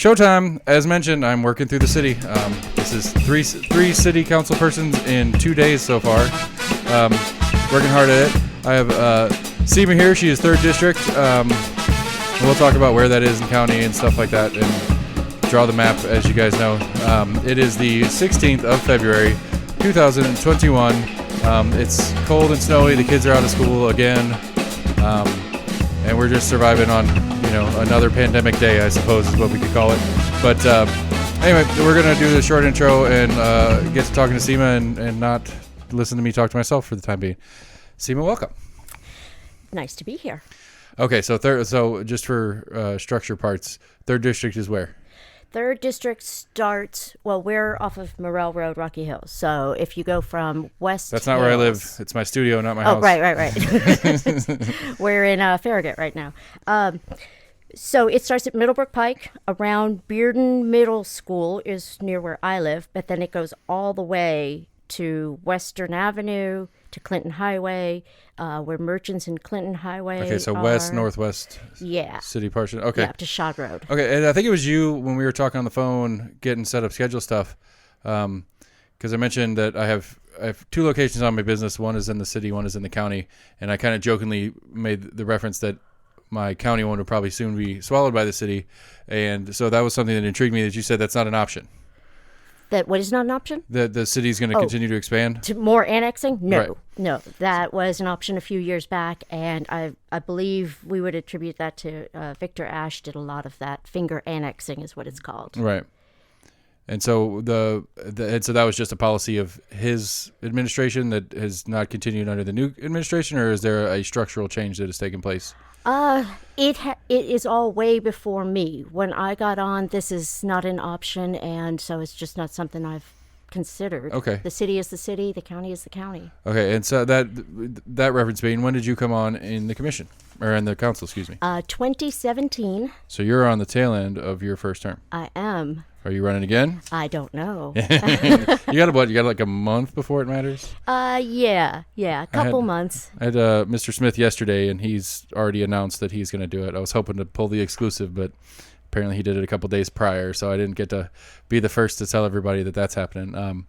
Showtime. As mentioned, I'm working through the city. This is three city council persons in 2 days so far. Working hard at it. I have Seema here. She is 3rd District. We'll talk about where that is in county and stuff like that and draw the map, as you guys know. It is the 16th of February, 2021. It's cold and snowy. The kids are out of school again. And we're just surviving on, another pandemic day, I suppose is what we could call it. But anyway, we're going to do the short intro and get to talking to Seema and not listen to me talk to myself for the time being. Seema, welcome. Nice to be here. Okay, so just for structure parts, 3rd District is where? 3rd District starts, we're off of Morrell Road, Rocky Hills. So if you go from West That's not where I live. It's my studio, not my house. Oh, right. We're in Farragut right now. So it starts at Middlebrook Pike. Around Bearden Middle School is near where I live, but then it goes all the way to Western Avenue, to Clinton Highway, where Merchants and Clinton Highway Okay, so are. West, Northwest Yeah. City portion. Okay. Yeah, to Shad Road. Okay, and I think it was you when we were talking on the phone getting set up schedule stuff, because I mentioned that I have 2 locations on my business. One is in the city, one is in the county, and I kind of jokingly made the reference that my county one would probably soon be swallowed by the city, and so that was something that intrigued me that you said that's not an option. That what is not an option? The city's going to continue to expand? To more annexing? No. Right. No. That was an option a few years back, and I believe we would attribute that to Victor Ashe did a lot of that. Finger annexing is what it's called. Right. And so so that was just a policy of his administration that has not continued under the new administration, or is there a structural change that has taken place? It is all way before me. When I got on, this is not an option, and so it's just not something I've considered. Okay. The city is the city, the county is the county. Okay, and so that reference being, when did you come on in the commission, or in the council, excuse me? 2017. So you're on the tail end of your first term. I am. Are you running again? I don't know. You got like a month before it matters? Yeah, a couple months. I had Mr. Smith yesterday, and he's already announced that he's going to do it. I was hoping to pull the exclusive, but apparently he did it a couple days prior, so I didn't get to be the first to tell everybody that that's happening.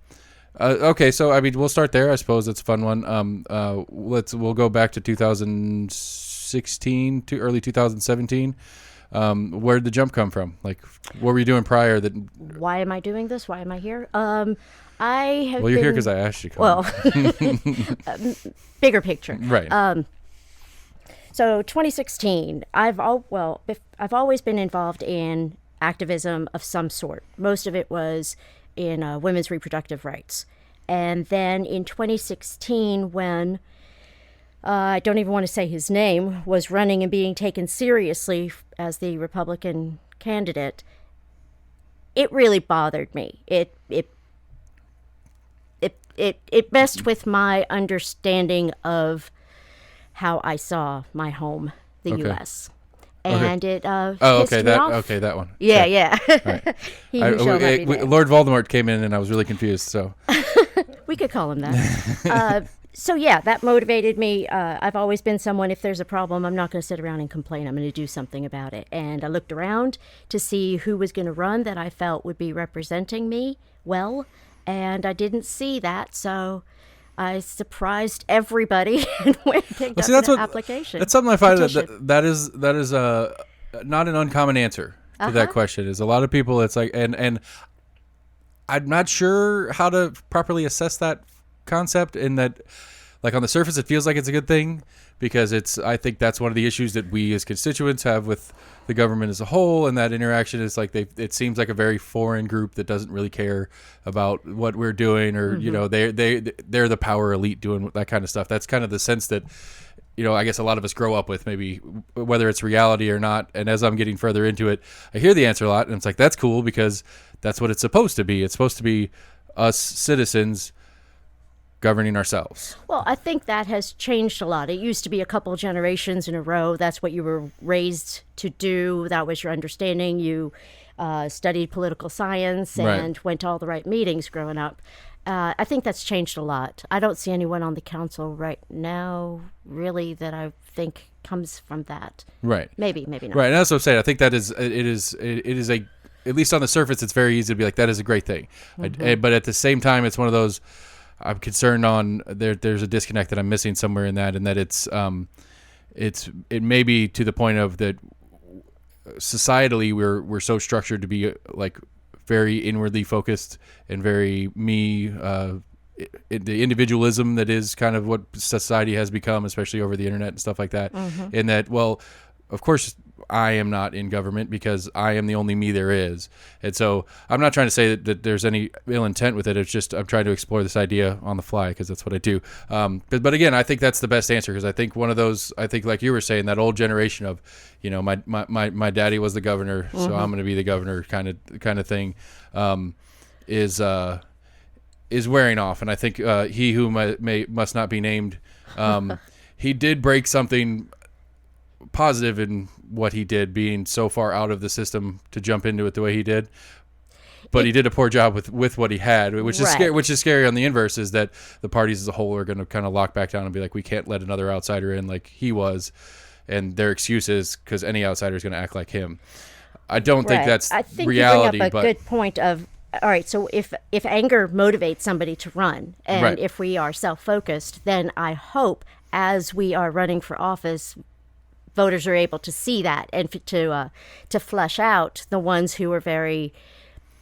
Okay, so we'll start there. I suppose it's a fun one. We'll go back to 2016 to early 2017. Where did the jump come from? Like, what were you doing prior? Why am I doing this? Why am I here? You're here because I asked you to come. Well, bigger picture. Right. So 2016, I've always been involved in activism of some sort. Most of it was in women's reproductive rights. And then in 2016, when I don't even want to say his name, was running and being taken seriously as the Republican candidate, it really bothered me. It messed with my understanding of how I saw my home, the U.S. And it pissed me off. Okay, that one. Yeah. Right. Lord Voldemort came in, and I was really confused. So we could call him that. So yeah, that motivated me. I've always been someone, if there's a problem, I'm not going to sit around and complain. I'm going to do something about it. And I looked around to see who was going to run that I felt would be representing me well, and I didn't see that, so I surprised everybody and went and picked up an application. That's something I find that is not an uncommon answer to that question. Is a lot of people, it's like, and I'm not sure how to properly assess that concept, in that, like, on the surface it feels like it's a good thing, because I think that's one of the issues that we as constituents have with the government as a whole, and that interaction is like it seems like a very foreign group that doesn't really care about what we're doing, or they're the power elite doing that kind of stuff. That's kind of the sense that I guess a lot of us grow up with, maybe whether it's reality or not. And as I'm getting further into it, I hear the answer a lot, and it's like, that's cool, because that's what it's supposed to be. It's supposed to be us citizens governing ourselves. Well, I think that has changed a lot. It used to be a couple generations in a row. That's what you were raised to do. That was your understanding. You studied political science and went to all the right meetings growing up. I think that's changed a lot. I don't see anyone on the council right now, really, that I think comes from that. Right. Maybe not. Right, and that's what I'm saying. I think that it is a at least on the surface, it's very easy to be like, that is a great thing. But at the same time, it's one of those, I'm concerned on there's a disconnect that I'm missing somewhere in that, and that it may be to the point of that societally we're so structured to be like very inwardly focused and very the individualism that is kind of what society has become, especially over the internet and stuff like that. And that, well, of course I am not in government because I am the only me there is. And so I'm not trying to say that there's any ill intent with it. It's just I'm trying to explore this idea on the fly because that's what I do. But again, I think that's the best answer, because I think one of those, I think like you were saying, that old generation of, my daddy was the governor, so I'm going to be the governor kind of thing, is wearing off. And I think he who must not be named, he did break something positive in what he did, being so far out of the system to jump into it the way he did. But he did a poor job with what he had, which is scary. Which is scary on the inverse, is that the parties as a whole are going to kind of lock back down and be like, we can't let another outsider in like he was, and their excuse is because any outsider is going to act like him. I don't think that's reality. You bring up a good point of, all right, so if anger motivates somebody to run, and if we are self-focused, then I hope as we are running for office, voters are able to see that and to flush out the ones who are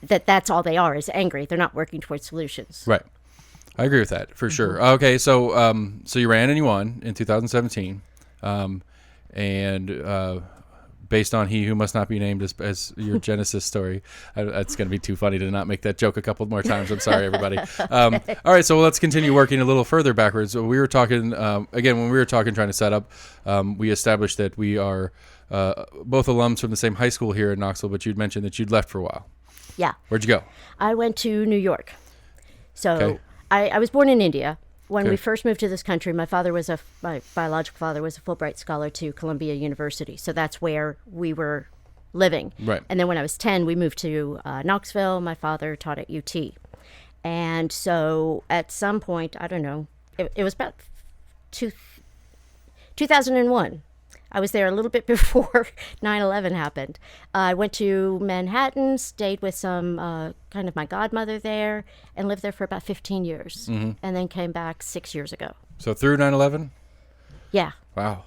that's all they are, is angry. They're not working towards solutions. Right. I agree with that for sure. Okay, so you ran and you won in 2017, and based on He Who Must Not Be Named as your Genesis story. It's going to be too funny to not make that joke a couple more times. I'm sorry, everybody. All right, so let's continue working a little further backwards. So we were talking, again, when we were talking, trying to set up, we established that we are both alums from the same high school here in Knoxville, but you'd mentioned that you'd left for a while. Yeah. Where'd you go? I went to New York. So I was born in India. When we first moved to this country, my biological father was a Fulbright scholar to Columbia University. So that's where we were living. Right. And then when I was 10, we moved to Knoxville. My father taught at UT. And so at some point, I don't know, it was about 2001. I was there a little bit before 9/11 happened. I went to Manhattan, stayed with some kind of my godmother there, and lived there for about 15 years, and then came back 6 years ago. So through 9/11? Yeah. Wow.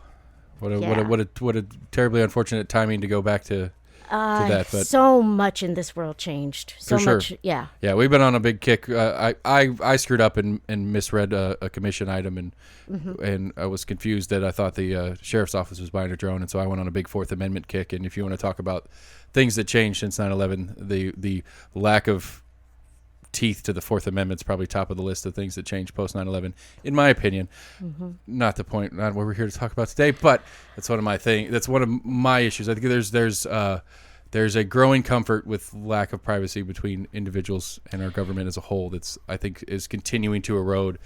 What a terribly unfortunate timing to go back to that. But so much in this world changed. So for much, sure. Yeah. Yeah, we've been on a big kick. I screwed up and misread a commission item, and I was confused that I thought the sheriff's office was buying a drone, and so I went on a big Fourth Amendment kick. And if you want to talk about things that changed since 9/11, the lack of teeth to the Fourth Amendment is probably top of the list of things that changed post 9/11, in my opinion. Not the point, not what we're here to talk about today, but that's one of my issues. I think there's a growing comfort with lack of privacy between individuals and our government as a whole that's, I think, is continuing to erode.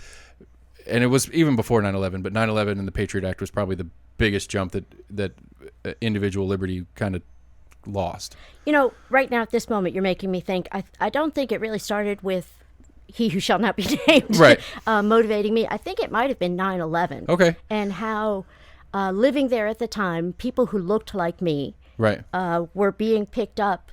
And it was even before 9/11, but 9/11 and the Patriot Act was probably the biggest jump that individual liberty kind of lost. Right now at this moment, you're making me think. I don't think it really started with He Who Shall Not Be Named, right? Motivating me. I think it might have been 9/11. Okay. And how living there at the time, people who looked like me, right, were being picked up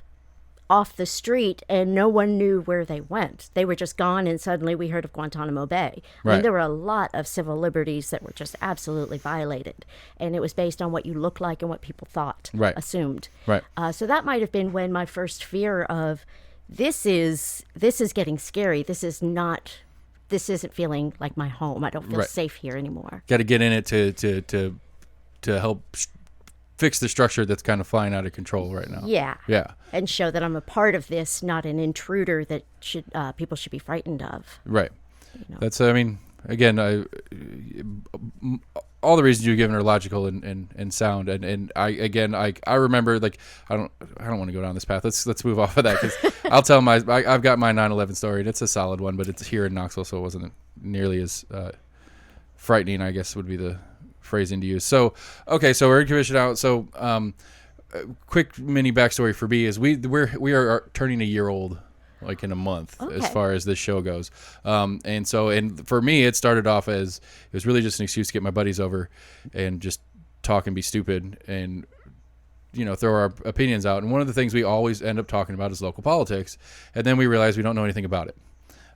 off the street, and no one knew where they went. They were just gone, and suddenly we heard of Guantanamo Bay. I mean, there were a lot of civil liberties that were just absolutely violated, and it was based on what you looked like and what people thought, assumed. Right. So that might have been when my first fear of this is getting scary. This isn't feeling like my home. I don't feel safe here anymore. Got to get in it to help fix the structure that's kind of flying out of control right now. Yeah. And show that I'm a part of this, not an intruder that people should be frightened of. Right. That's, I mean, again, all the reasons you've given are logical and sound. And I remember, like, I don't want to go down this path. Let's move off of that, because I'll tell I've got my 9/11 story, and it's a solid one, but it's here in Knoxville, so it wasn't nearly as frightening, I guess would be the phrasing to use. So, okay, so we're in commission out. So, quick mini backstory for B is we are turning a year old, like in a month, as far as this show goes. And for me, it started off as, it was really just an excuse to get my buddies over and just talk and be stupid. And throw our opinions out. And one of the things we always end up talking about is local politics. And then we realize we don't know anything about it.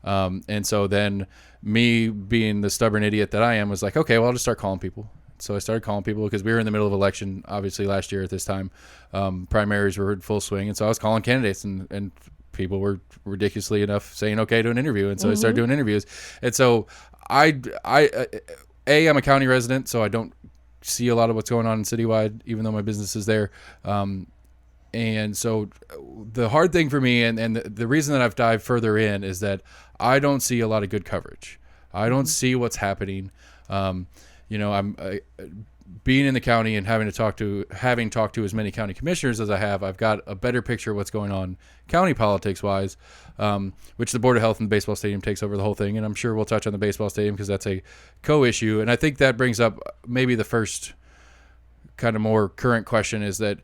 And so then me being the stubborn idiot that I am was like, okay, well, I'll just start calling people. So I started calling people because we were in the middle of election, obviously last year at this time. Primaries were in full swing. And so I was calling candidates and people were ridiculously enough saying okay to an interview. And so I started doing interviews. And so I'm a county resident, so I don't see a lot of what's going on in citywide, even though my business is there. And so the hard thing for me, and the reason that I've dived further in, is that I don't see a lot of good coverage. I don't see what's happening. I'm being in the county and having talked to as many county commissioners as I have. I've got a better picture of what's going on county politics wise, which the Board of Health and the baseball stadium takes over the whole thing. And I'm sure we'll touch on the baseball stadium because that's a co-issue. And I think that brings up maybe the first kind of more current question is that,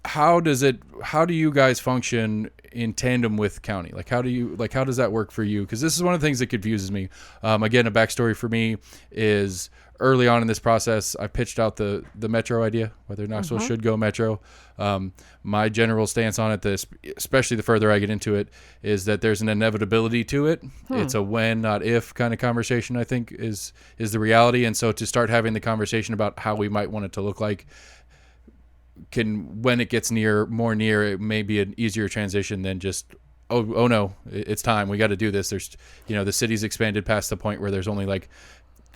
how do you guys function in tandem with county? How does that work for you? Because this is one of the things that confuses me. Again, a backstory for me is early on in this process, I pitched out the metro idea, whether Knoxville should go metro. My general stance on it, especially the further I get into it, is that there's an inevitability to it. It's a when, not if kind of conversation, I think, is the reality. And so to start having the conversation about how we might want it to look like, when it gets more near, it may be an easier transition than just, oh no, it's time. We got to do this. There's, the city's expanded past the point where there's only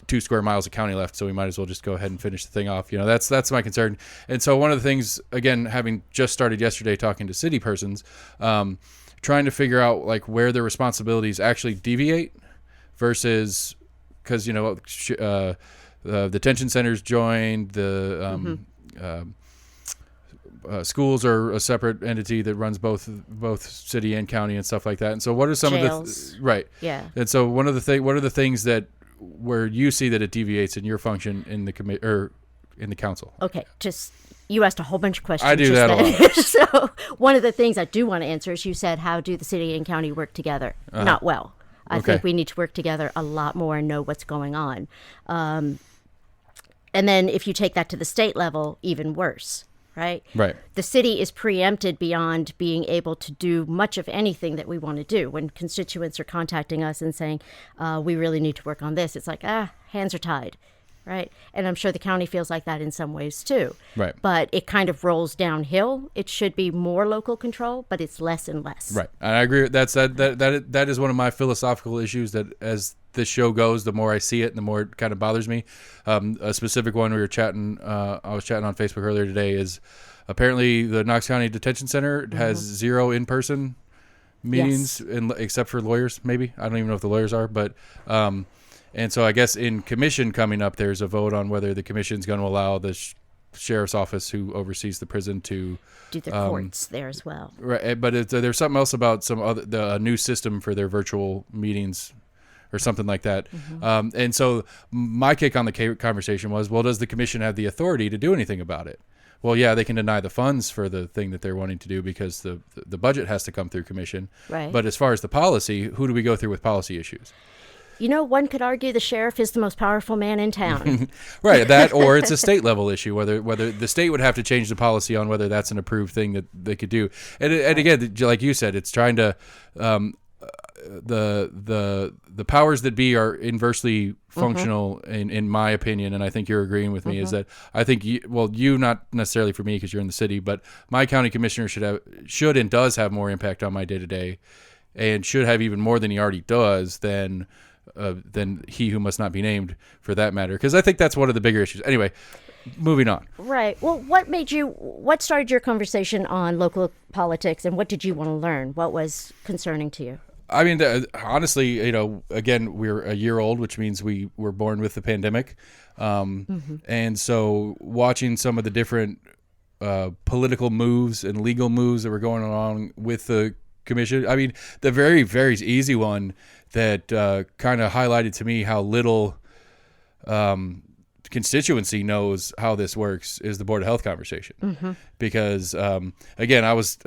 2 square miles of county left, so we might as well just go ahead and finish the thing off. That's my concern. And so one of the things, again, having just started yesterday talking to city persons, trying to figure out where their responsibilities actually deviate versus, because the detention centers joined, the schools are a separate entity that runs both city and county and stuff like that. And so what are some Jails. of the right? Yeah. And so what are the things that where you see that it deviates in your function in the or in the council? Okay, you asked a whole bunch of questions. I do that a lot. So one of the things I do want to answer is you said, how do the city and county work together? Not well. I think we need to work together a lot more and know what's going on. And then if you take that to the state level, even worse. Right? The city is preempted beyond being able to do much of anything that we want to do. When constituents are contacting us and saying, we really need to work on this, it's like, hands are tied, right? And I'm sure the county feels like that in some ways too. Right. But it kind of rolls downhill. It should be more local control, but it's less and less. Right. And I agree. That is one of my philosophical issues that as this show goes, the more I see it, the more it kind of bothers me. A specific one I was chatting on Facebook earlier today is apparently the Knox County Detention Center has 0 in-person meetings, except for lawyers, maybe. I don't even know if the lawyers are, but and so I guess in commission coming up, there's a vote on whether the commission's going to allow the sheriff's office, who oversees the prison, to do the courts there as well. Right, but there's something else about a new system for their virtual meetings or something like that. And so my kick on the conversation was, well, does the commission have the authority to do anything about it? Well, yeah, they can deny the funds for the thing that they're wanting to do because the budget has to come through commission. Right. But as far as the policy, who do we go through with policy issues? One could argue the sheriff is the most powerful man in town. Right, that, or it's a state level issue, whether the state would have to change the policy on whether that's an approved thing that they could do. And again, like you said, it's trying to the powers that be are inversely functional in my opinion, and I think you're agreeing with me, is that I think you not necessarily for me because you're in the city, but my county commissioner should and does have more impact on my day-to-day, and should have even more than he already does than he who must not be named, for that matter, because I think that's one of the bigger issues. Anyway, moving on. Right. Well, what started your conversation on local politics, and what did you want to learn? What was concerning to you? I mean, honestly, again, we're a year old, which means we were born with the pandemic. And so watching some of the different political moves and legal moves that were going on with the commission. I mean, the very, very easy one that kind of highlighted to me how little constituency knows how this works is the Board of Health conversation. Because, again, I was,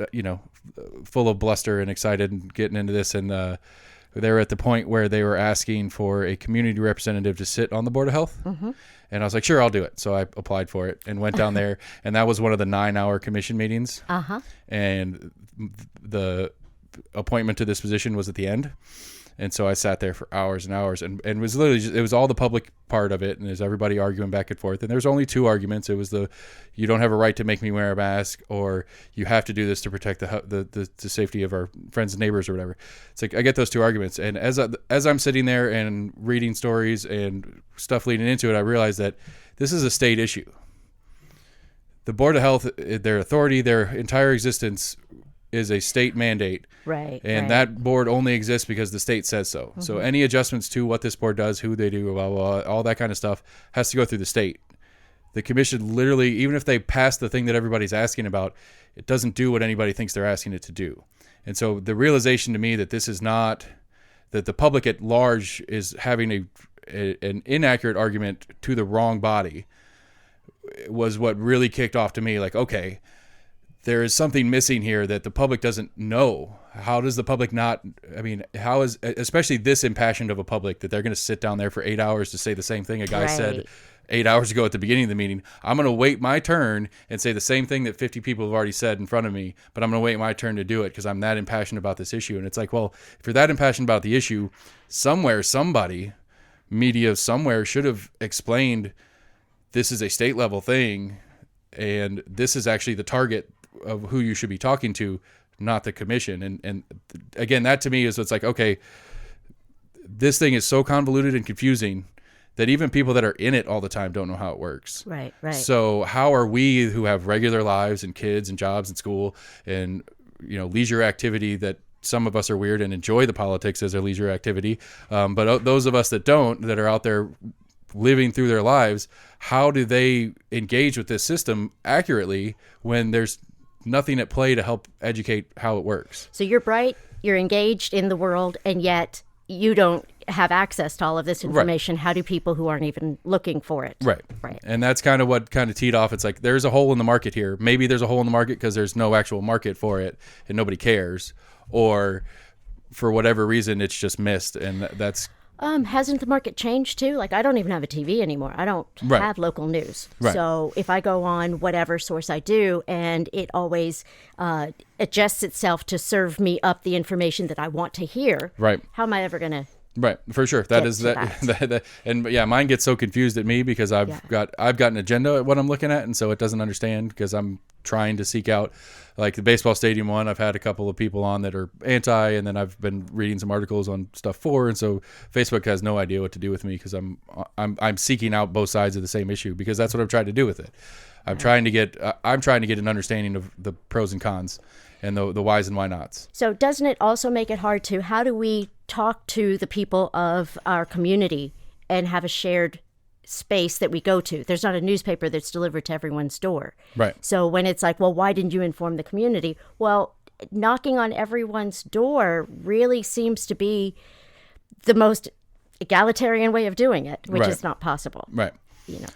full of bluster and excited and getting into this, and they were at the point where they were asking for a community representative to sit on the Board of Health. Mm-hmm. And I was like, sure, I'll do it. So I applied for it and went down there. And that was one of the 9-hour commission meetings. Uh-huh. And the appointment to this position was at the end. And so I sat there for hours and hours, and it was literally it was all the public part of it, and there's everybody arguing back and forth. And there's only 2 arguments. It was you don't have a right to make me wear a mask, or you have to do this to protect the safety of our friends and neighbors or whatever. It's like I get those 2 arguments, and as I'm sitting there and reading stories and stuff leading into it, I realized that this is a state issue. The Board of Health, their authority, their entire existence is a state mandate. Right. And that board only exists because the state says so. Mm-hmm. So any adjustments to what this board does, who they do, blah, blah, blah, all that kind of stuff has to go through the state. The commission literally, even if they pass the thing that everybody's asking about, it doesn't do what anybody thinks they're asking it to do. And so the realization to me that this is not, that the public at large is having an inaccurate argument to the wrong body was what really kicked off to me. Like, okay, there is something missing here that the public doesn't know. How does the public not, I mean, how is, especially this impassioned of a public, that they're going to sit down there for 8 hours to say the same thing a guy said 8 hours ago at the beginning of the meeting? I'm going to wait my turn and say the same thing that 50 people have already said in front of me, but I'm going to wait my turn to do it because I'm that impassioned about this issue. And it's like, well, if you're that impassioned about the issue, somewhere, somebody, media somewhere should have explained this is a state level thing and this is actually the target of who you should be talking to, not the commission. And again, that to me is, it's like, okay, this thing is so convoluted and confusing that even people that are in it all the time don't know how it works. Right. So how are we, who have regular lives and kids and jobs and school and, leisure activity, that some of us are weird and enjoy the politics as their leisure activity, but those of us that don't, that are out there living through their lives, how do they engage with this system accurately when there's nothing at play to help educate how it works? So you're bright, you're engaged in the world, and yet you don't have access to all of this information. Right. How do people who aren't even looking for it? Right. And that's kind of what kind of teed off. It's like, there's a hole in the market here. Maybe there's a hole in the market because there's no actual market for it and nobody cares, or for whatever reason it's just missed. And that's hasn't the market changed too? Like, I don't even have a TV anymore. I don't have local news. Right. So if I go on whatever source I do, and it always adjusts itself to serve me up the information that I want to hear, how am I ever going to? Right, for sure. That is that. And yeah, mine gets so confused at me because I've got an agenda at what I'm looking at, and so it doesn't understand because I'm trying to seek out, like the baseball stadium one. I've had a couple of people on that are anti, and then I've been reading some articles on stuff for, and so Facebook has no idea what to do with me because I'm seeking out both sides of the same issue, because that's what I'm trying to do with it. I'm trying to get an understanding of the pros and cons and the whys and why nots. So doesn't it also make it hard to, how do we talk to the people of our community and have a shared space that we go to? There's not a newspaper that's delivered to everyone's door. Right. So when it's like, well, why didn't you inform the community? Well, knocking on everyone's door really seems to be the most egalitarian way of doing it, which is not possible. Right.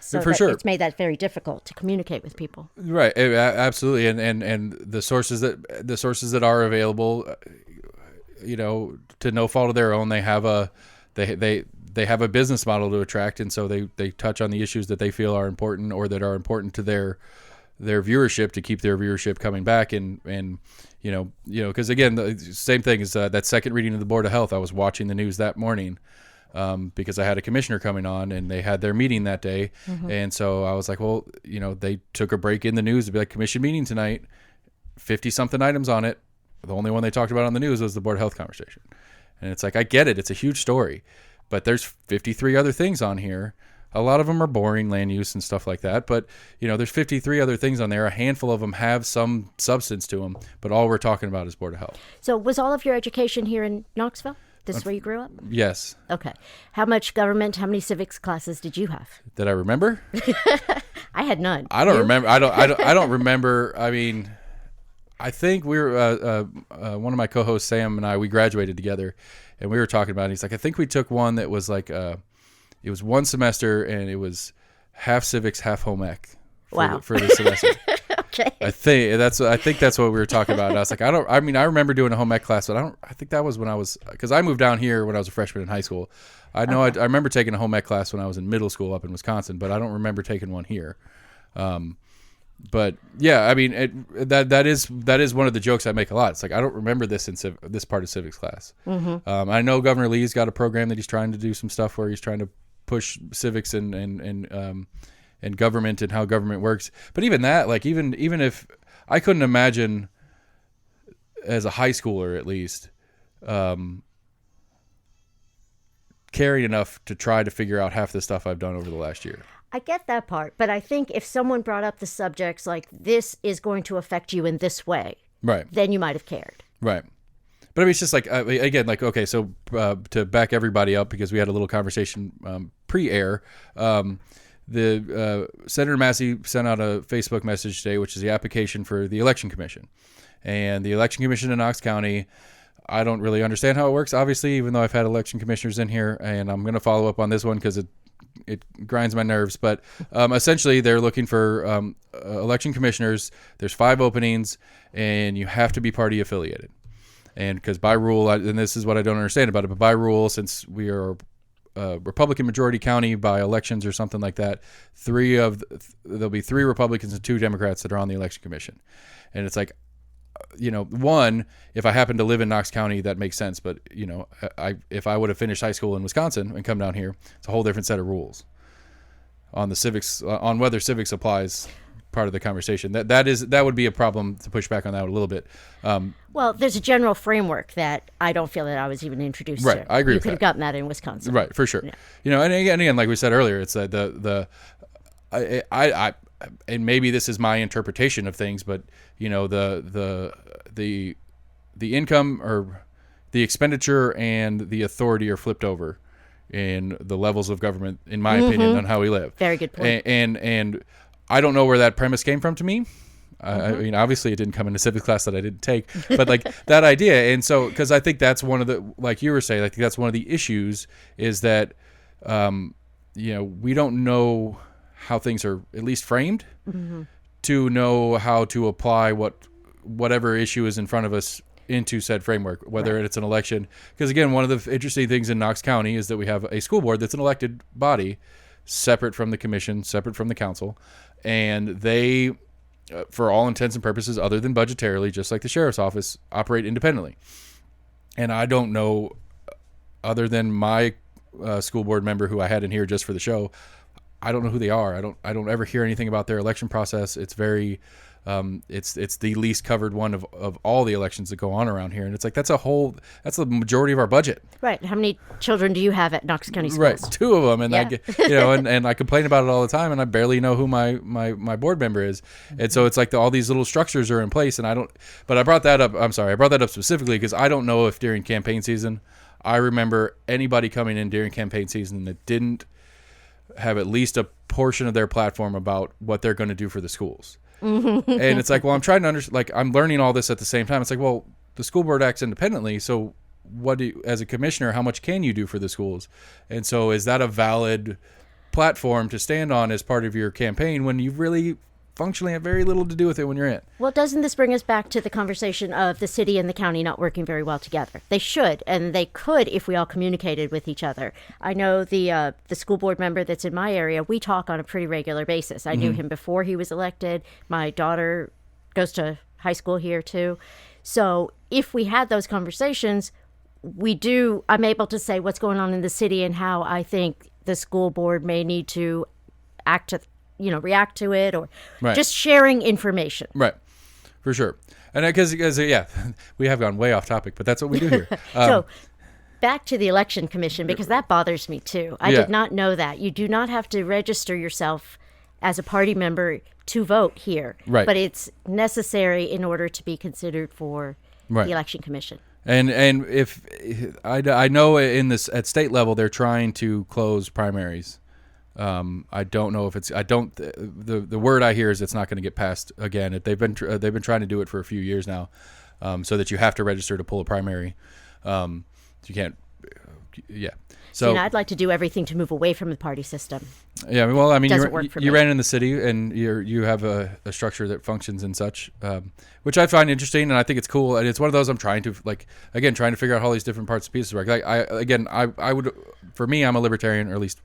So for sure, it's made that very difficult to communicate with people. Right, absolutely, and the sources that are available, to no fault of their own, they have a business model to attract, and so they touch on the issues that they feel are important or that are important to their viewership, to keep their viewership coming back, and because again, the same thing is that second reading of the Board of Health. I was watching the news that morning. Because I had a commissioner coming on and they had their meeting that day. Mm-hmm. And so I was like, well, they took a break in the news to be like, commission meeting tonight, 50 something items on it. The only one they talked about on the news was the Board of Health conversation. And it's like, I get it. It's a huge story, but there's 53 other things on here. A lot of them are boring, land use and stuff like that. But, there's 53 other things on there. A handful of them have some substance to them, but all we're talking about is Board of Health. So was all of your education here in Knoxville? This is where you grew up? Yes. Okay. How much government, how many civics classes did you have? Did I remember? I had none. I don't remember. I don't remember. I mean, I think we were, one of my co-hosts, Sam, and I, we graduated together, and we were talking about it. He's like, I think we took one that was like, it was one semester, and it was half civics, half home ec for the semester. Okay. I think that's what we were talking about. And I was like, I remember doing a home ec class, but I think that was when because I moved down here when I was a freshman in high school. I know I remember taking a home ec class when I was in middle school up in Wisconsin, but I don't remember taking one here. But yeah, I mean, that is one of the jokes I make a lot. It's like, I don't remember this in this part of civics class. I know Governor Lee's got a program that he's trying to do some stuff where he's trying to push civics and government and how government works. But even that, like, even if I couldn't imagine as a high schooler, at least, caring enough to try to figure out half the stuff I've done over the last year. I get that part, but I think if someone brought up the subjects like, this is going to affect you in this way, right, then you might have cared. Right. But I mean, it's just like, again, like, okay, so to back everybody up, because we had a little conversation pre-air, Senator Massey sent out a Facebook message today, which is the application for the Election Commission. And the Election Commission in Knox County, I don't really understand how it works, obviously, even though I've had election commissioners in here, and I'm going to follow up on this one because it grinds my nerves. But essentially, they're looking for election commissioners. There's 5 openings, and you have to be party affiliated. And because by rule, and this is what I don't understand about it, but by rule, since we are a Republican majority county by elections or something like that, there'll be 3 Republicans and 2 Democrats that are on the election commission. And it's like, one, if I happen to live in Knox County, that makes sense. But, if I would have finished high school in Wisconsin and come down here, it's a whole different set of rules on the civics, on whether civics applies. Part of the conversation that would be a problem to push back on that a little bit. Well, there's a general framework that I don't feel that I was even introduced to. Right, I agree. You could have gotten that in Wisconsin, right? For sure. Yeah. And again, like we said earlier, it's I and maybe this is my interpretation of things, but the income or the expenditure and the authority are flipped over in the levels of government, in my opinion, on how we live. Very good point. And I don't know where that premise came from to me. I mean, obviously it didn't come into civics class that I didn't take, but like that idea. And so, because I think that's one of the, like you were saying, I think that's one of the issues is that, we don't know how things are at least framed to know how to apply whatever issue is in front of us into said framework, whether it's an election. Because again, one of the interesting things in Knox County is that we have a school board that's an elected body, separate from the commission, separate from the council. And they, for all intents and purposes, other than budgetarily, just like the sheriff's office, operate independently. And I don't know, other than my school board member who I had in here just for the show, I don't know who they are. I don't ever hear anything about their election process. It's very, it's the least covered one of all the elections that go on around here. And it's like, that's the majority of our budget. Right. How many children do you have at Knox County Schools? Right. 2 of them. And and I complain about it all the time, and I barely know who my board member is. And so it's like all these little structures are in place, and but I brought that up. I'm sorry. I brought that up specifically because I don't know if during campaign season, I remember anybody coming in during campaign season that didn't have at least a portion of their platform about what they're going to do for the schools. And it's like, well, I'm trying to understand, like, I'm learning all this at the same time. It's like, well, the school board acts independently. So as a commissioner, how much can you do for the schools? And so is that a valid platform to stand on as part of your campaign when you really functionally have very little to do with it when you're in? Well, doesn't this bring us back to the conversation of the city and the county not working very well together? They should, and they could if we all communicated with each other. I know the school board member that's in my area, we talk on a pretty regular basis. I knew him before he was elected. My daughter goes to high school here too. So if we had those conversations, I'm able to say what's going on in the city and how I think the school board may need to react to it, or just sharing information. Right. For sure. And because we have gone way off topic, but that's what we do here. So back to the election commission, because that bothers me too. I did not know that. You do not have to register yourself as a party member to vote here. Right. But it's necessary in order to be considered for the election commission. And if I know at state level, they're trying to close primaries. I don't know if the word I hear is it's not going to get passed again. They've been trying to do it for a few years now, so that you have to register to pull a primary. You can't, yeah. So, I'd like to do everything to move away from the party system. Yeah, well, I mean, you me. ran in the city, and you have a structure that functions and such, which I find interesting, and I think it's cool. And it's one of those I'm trying to trying to figure out how these different parts and pieces work. I would, for me, I'm a libertarian, or at least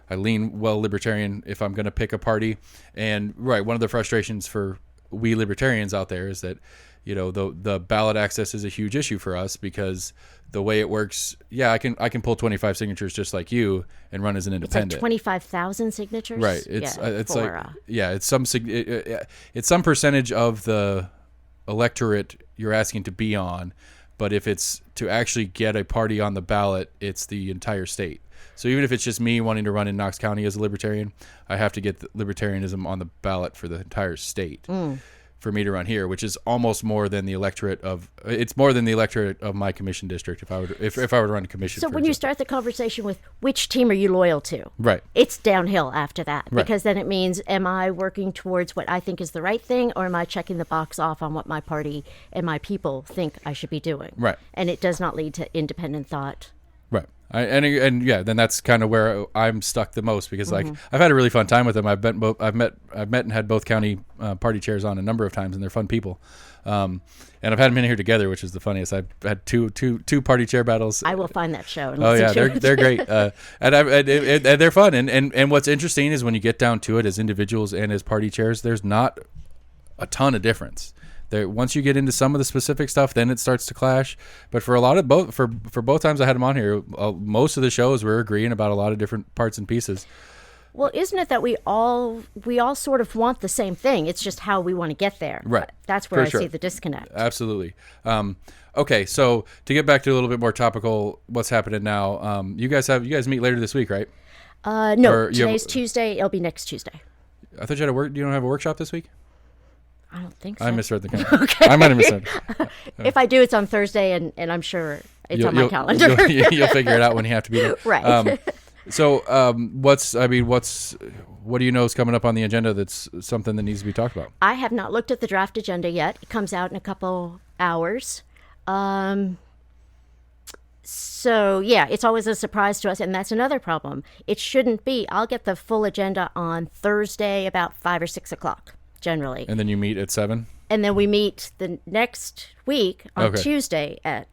I lean well libertarian if I'm going to pick a party. And one of the frustrations for we libertarians out there is that, the ballot access is a huge issue for us because the way it works, I can pull 25 signatures just like you and run as an independent. It's like 25,000 signatures, right? It's it's some percentage of the electorate you're asking to be on, but if it's to actually get a party on the ballot, it's the entire state. So even if it's just me wanting to run in Knox County as a libertarian, I have to get the libertarianism on the ballot for the entire state. For me to run here, which is almost more than the electorate of my commission district if I were to run a commission. So when you start the conversation with which team are you loyal to, right, it's downhill after that, right. Because then it means, am I working towards what I think is the right thing, or am I checking the box off on what my party and my people think I should be doing? Right. And it does not lead to independent thought. Right. Then that's kind of where I'm stuck the most because I've had a really fun time with them. I've met and had both county party chairs on a number of times, and they're fun people. And I've had them in here together, which is the funniest. I've had two party chair battles. I will find that show. And they're great, and they're fun. And what's interesting is when you get down to it, as individuals and as party chairs, there's not a ton of difference. Once you get into some of the specific stuff, then it starts to clash. But for a lot of both times I had them on here, most of the shows we're agreeing about a lot of different parts and pieces. Well, isn't it that we all sort of want the same thing? It's just how we want to get there. Right. That's where I see the disconnect. Absolutely. Okay, so to get back to a little bit more topical, what's happening now? You guys meet later this week, right? No, today's Tuesday. It'll be next Tuesday. I thought you had a work. You don't have a workshop this week? I don't think so. I misread the calendar. Okay. I might have misread. If I do, it's on Thursday, and I'm sure it's on my calendar. You'll figure it out when you have to be there. Right. What do you know is coming up on the agenda that's something that needs to be talked about? I have not looked at the draft agenda yet. It comes out in a couple hours. So, it's always a surprise to us, and that's another problem. It shouldn't be. I'll get the full agenda on Thursday about 5 or 6 o'clock. Generally. And then you meet at 7? And then we meet the next week on Tuesday at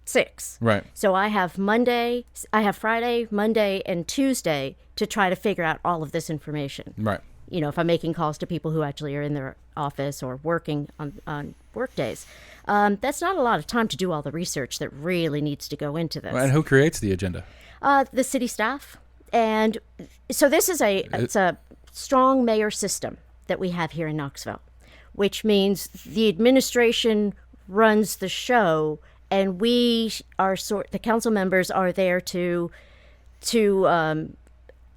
6. Right. So I have Friday, Monday, and Tuesday to try to figure out all of this information. Right. If I'm making calls to people who actually are in their office or working on work days. That's not a lot of time to do all the research that really needs to go into this. And who creates the agenda? The city staff. And so this is it's a strong mayor system that we have here in Knoxville, which means the administration runs the show, and we are the council members are there to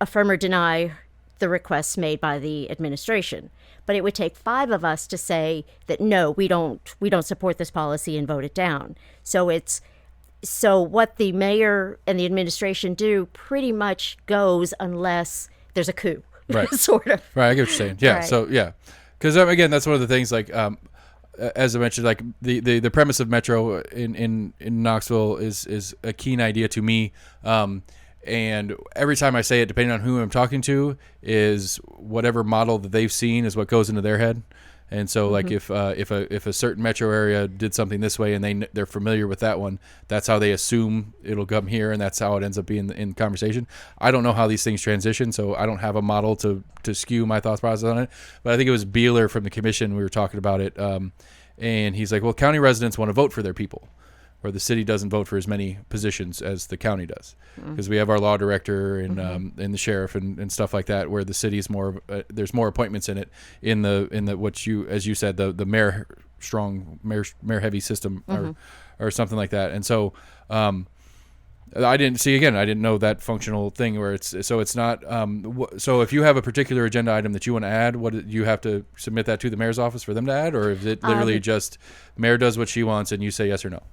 affirm or deny the requests made by the administration. But it would take 5 of us to say that no, we don't support this policy and vote it down. So what the mayor and the administration do pretty much goes unless there's a coup. Right. Sort of. Right. I get what you're saying. Yeah. Right. So, because again, that's one of the things, as I mentioned, the premise of Metro in Knoxville is a keen idea to me. And every time I say it, depending on who I'm talking to, is whatever model that they've seen is what goes into their head. And so, if a certain metro area did something this way and they're familiar with that one, that's how they assume it'll come here, and that's how it ends up being in conversation. I don't know how these things transition, so I don't have a model to skew my thought process on it. But I think it was Beeler from the commission, we were talking about it, and he's like, well, county residents want to vote for their people, where the city doesn't vote for as many positions as the county does, because we have our law director and the sheriff and stuff like that, where the city is more there's more appointments in it in the as you said, the mayor heavy system or something like that. And so I didn't know that functional thing where it's not so if you have a particular agenda item that you want to add, what you have to submit that to the mayor's office for them to add, or is it literally just mayor does what she wants and you say yes or no?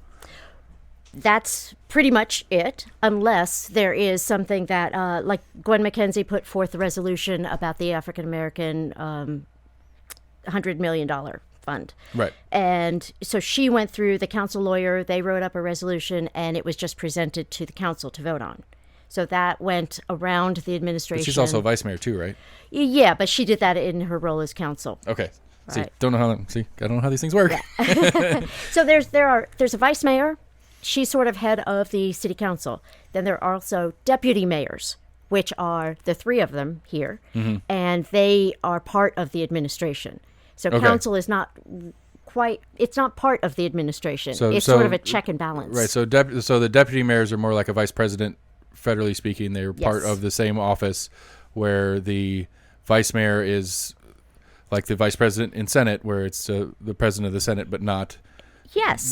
That's pretty much it, unless there is something that, like Gwen McKenzie put forth a resolution about the African American $100 million fund. Right. And so she went through the council lawyer. They wrote up a resolution, and it was just presented to the council to vote on. So that went around the administration. But she's also vice mayor too, right? Yeah, but she did that in her role as council. Okay. See, Right. don't know how. See, I don't know how these things work. So there's a vice mayor. She's sort of head of the city council. Then there are also deputy mayors, which are the three of them here, and they are part of the administration. So council is not quite, it's not part of the administration. It's sort of a check and balance. Right. So the deputy mayors are more like a vice president, federally speaking. They're part of the same office, where the vice mayor is like the vice president in Senate, where it's the president of the Senate, but not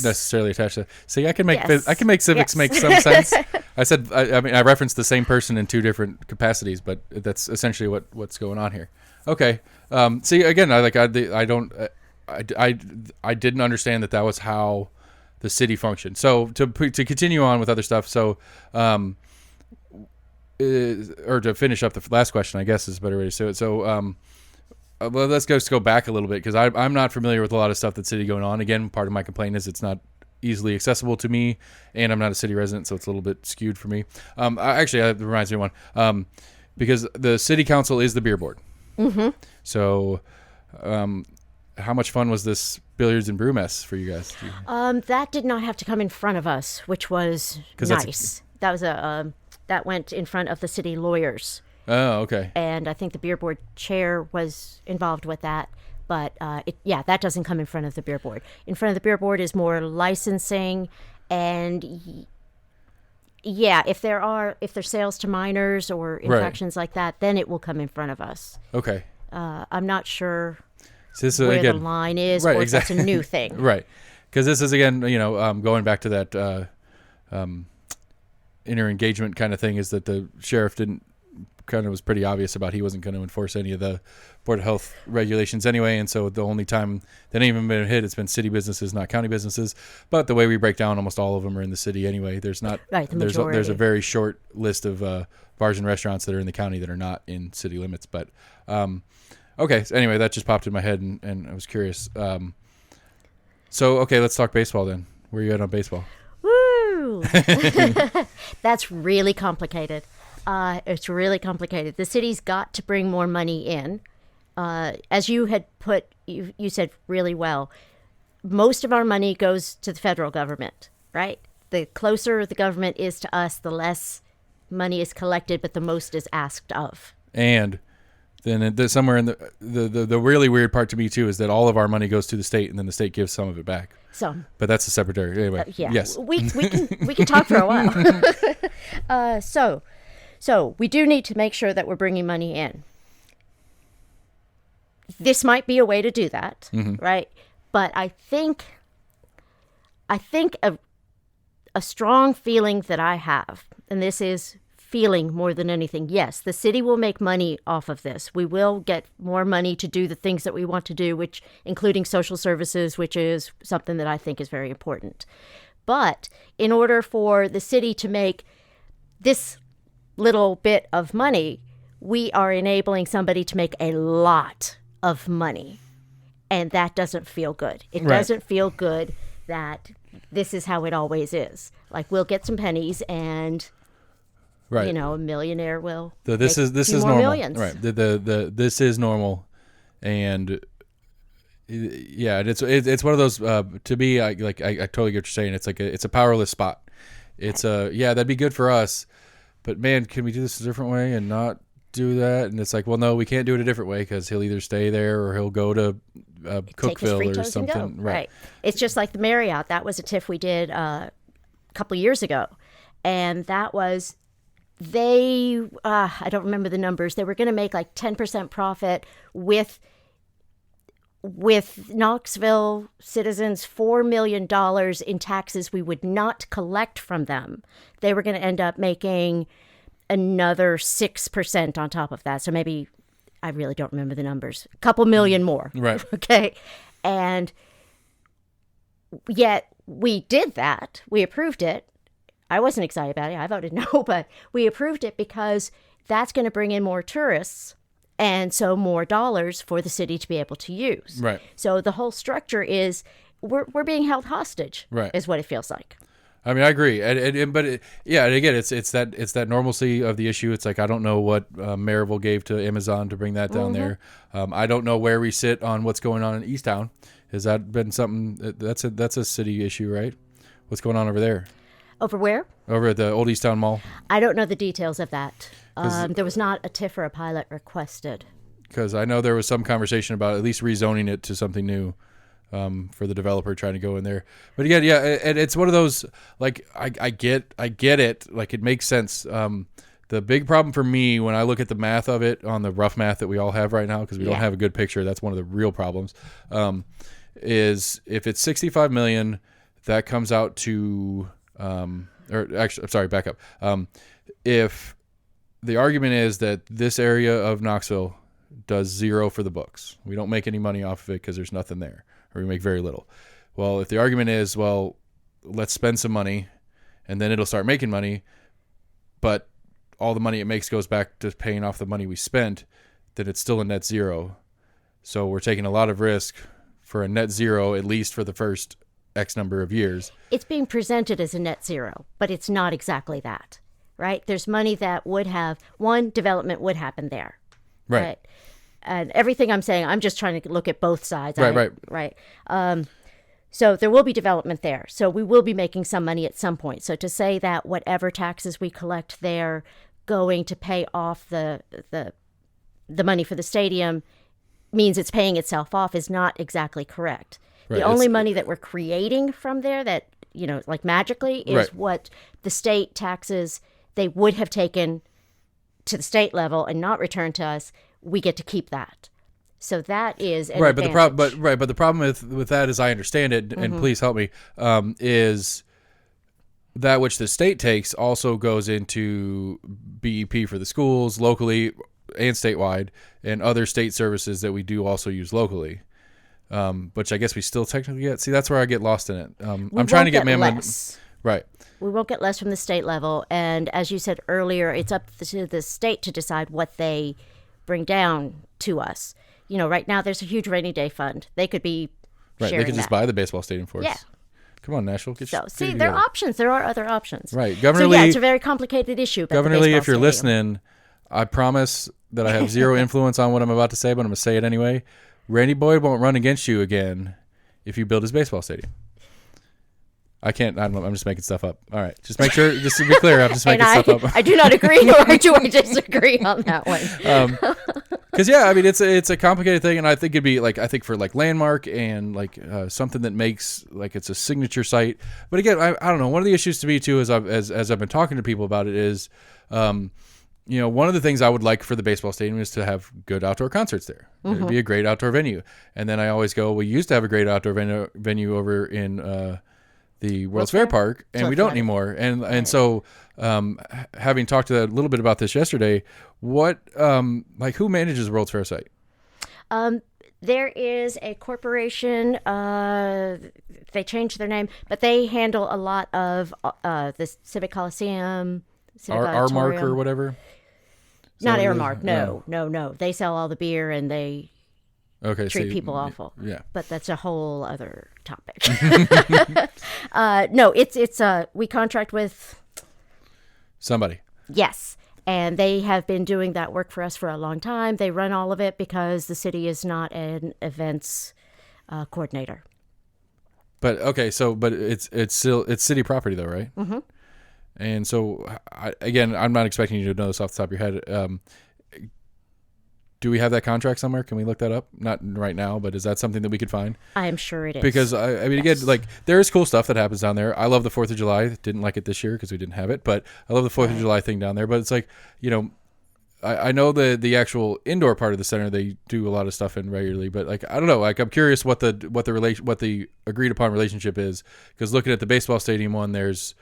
necessarily attached to. See, I can make civics make some sense. I mean, I referenced the same person in two different capacities, but that's essentially what's going on here. Okay. See, again, I didn't understand that was how the city functioned. So to continue on with other stuff. So, or to finish up the last question, I guess is a better way to say it. So, well, let's just go back a little bit, because I'm not familiar with a lot of stuff that's city going on. Again, part of my complaint is it's not easily accessible to me, and I'm not a city resident, so it's a little bit skewed for me. Actually, that reminds me of one, because the city council is the beer board. Mm-hmm. So, how much fun was this billiards and brew mess for you guys? That did not have to come in front of us, which was nice. That went in front of the city lawyers. Oh, okay. And I think the beer board chair was involved with that. But that doesn't come in front of the beer board. In front of the beer board is more licensing, and if there's sales to minors or infractions like that, then it will come in front of us. Okay. I'm not sure where the line is, or if that's a new thing. Right. Because this is, again, going back to that inter-engagement kind of thing, is that the sheriff was pretty obvious about he wasn't going to enforce any of the Board of Health regulations anyway, and so the only time that ain't even been hit, it's been city businesses, not county businesses. But the way we break down, almost all of them are in the city anyway. There's not there's a very short list of bars and restaurants that are in the county that are not in city limits. But okay, so anyway, that just popped in my head, and I was curious. So okay, let's talk baseball then. Where are you at on baseball? Woo! That's really complicated. It's really complicated. The city's got to bring more money in. As you had you said really well, most of our money goes to the federal government, right? The closer the government is to us, the less money is collected, but the most is asked of. And then somewhere in the really weird part to me too is that all of our money goes to the state, and then the state gives some of it back. Some. But that's a separate area. Anyway, yes. We can talk for a while. So we do need to make sure that we're bringing money in. This might be a way to do that, right? But I think a strong feeling that I have, and this is feeling more than anything, yes, the city will make money off of this. We will get more money to do the things that we want to do, which including social services, which is something that I think is very important. But in order for the city to make this little bit of money, we are enabling somebody to make a lot of money. And that doesn't feel good. It doesn't feel good that this is how it always is. Like, we'll get some pennies, and a millionaire will this is normal. Millions. Right. This is normal. And it's one of those to me, I totally get what you're saying. It's like it's a powerless spot. It's that'd be good for us. But man, can we do this a different way and not do that? And it's like, well, no, we can't do it a different way, because he'll either stay there or he'll go to Cookeville or something. Right. It's just like the Marriott. That was a TIF we did a couple years ago. And that was, I don't remember the numbers. They were going to make like 10% profit with Knoxville citizens $4 million in taxes we would not collect from them. They were going to end up making another 6% on top of that. So maybe, I really don't remember the numbers, a couple million more. Right. Okay. And yet we did that. We approved it. I wasn't excited about it. I voted no, but we approved it because that's going to bring in more tourists. and so more dollars for the city to be able to use. Right. So the whole structure is we're being held hostage. Right. Is what it feels like. I mean, I agree, but and again, it's that normalcy of the issue. It's like I don't know what Maryville gave to Amazon to bring that down there. I don't know where we sit on what's going on in Easttown. Has that been something that's a city issue, right? What's going on over there? Over where? Over at the Old Easttown Mall. I don't know the details of that. There was not a TIF or a pilot requested. Because I know there was some conversation about at least rezoning it to something new. For the developer trying to go in there. But again, yeah, and it's one of those, like, I get it. Like, it makes sense. The big problem for me when I look at the math of it on the rough math that we all have right now, because we don't have a good picture, that's one of the real problems, is if it's $65 million, that comes out to, or actually, I'm sorry, back up. If the argument is that this area of Knoxville does zero for the books, we don't make any money off of it because there's nothing there, or we make very little. Well, if the argument is, well, let's spend some money and then it'll start making money, but all the money it makes goes back to paying off the money we spent, then it's still a net zero. So we're taking a lot of risk for a net zero, at least for the first X number of years. It's being presented as a net zero, but it's not exactly that, right? There's money that would have, development would happen there. Right. And everything I'm saying, I'm just trying to look at both sides. Right. So there will be development there. So we will be making some money at some point. So to say that whatever taxes we collect there going to pay off the money for the stadium means it's paying itself off is not exactly correct. Right. The only money that we're creating from there that, like magically is what the state taxes they would have taken to the state level and not returned to us. We get to keep that. So that is an advantage. But the problem with that, as I understand it, and please help me, is that which the state takes also goes into BEP for the schools locally and statewide, and other state services that we do also use locally. Which I guess we still technically get. See, that's where I get lost in it. I'm trying to get less. Right. We won't get less from the state level, and as you said earlier, it's up to the state to decide what they bring down to us. Right now there's a huge rainy day fund. They could be sharing They could just buy the baseball stadium for us. Yeah. Come on, Nashville. There are options. There are other options. Right. Governor Lee, it's a very complicated issue. Governor Lee, if you're listening, I promise that I have zero influence on what I'm about to say, but I'm going to say it anyway. Randy Boyd won't run against you again if you build his baseball stadium. I can't. I'm just making stuff up. All right. Just make sure. Just to be clear, I'm just making stuff up. I do not agree, nor do I disagree on that one. Because I mean, it's a complicated thing, and I think it'd be for landmark and something that makes it's a signature site. But again, I don't know. One of the issues to me too, as I've been talking to people about it, is, one of the things I would like for the baseball stadium is to have good outdoor concerts there. It'd be a great outdoor venue. And then I always go, we used to have a great outdoor venue over in the World's Fair Park, and we don't anymore. And so, having talked to a little bit about this yesterday, what who manages the World's Fair site? There is a corporation. They changed their name, but they handle a lot of the Civic Coliseum, Armark or whatever. Not Airmark. No. They sell all the beer and they treat people awful. Yeah. But that's a whole other topic. No, it's we contract with somebody. Yes. And they have been doing that work for us for a long time. They run all of it because the city is not an events coordinator. But it's city property though, right? Mm-hmm. And so, I'm not expecting you to know this off the top of your head. Do we have that contract somewhere? Can we look that up? Not right now, but is that something that we could find? I am sure it is. Because, again, there is cool stuff that happens down there. I love the 4th of July. Didn't like it this year because we didn't have it, but I love the 4th of July thing down there. But it's I know the actual indoor part of the center, they do a lot of stuff in regularly, but I don't know. I'm curious what the agreed upon relationship is, because looking at the baseball stadium one, there's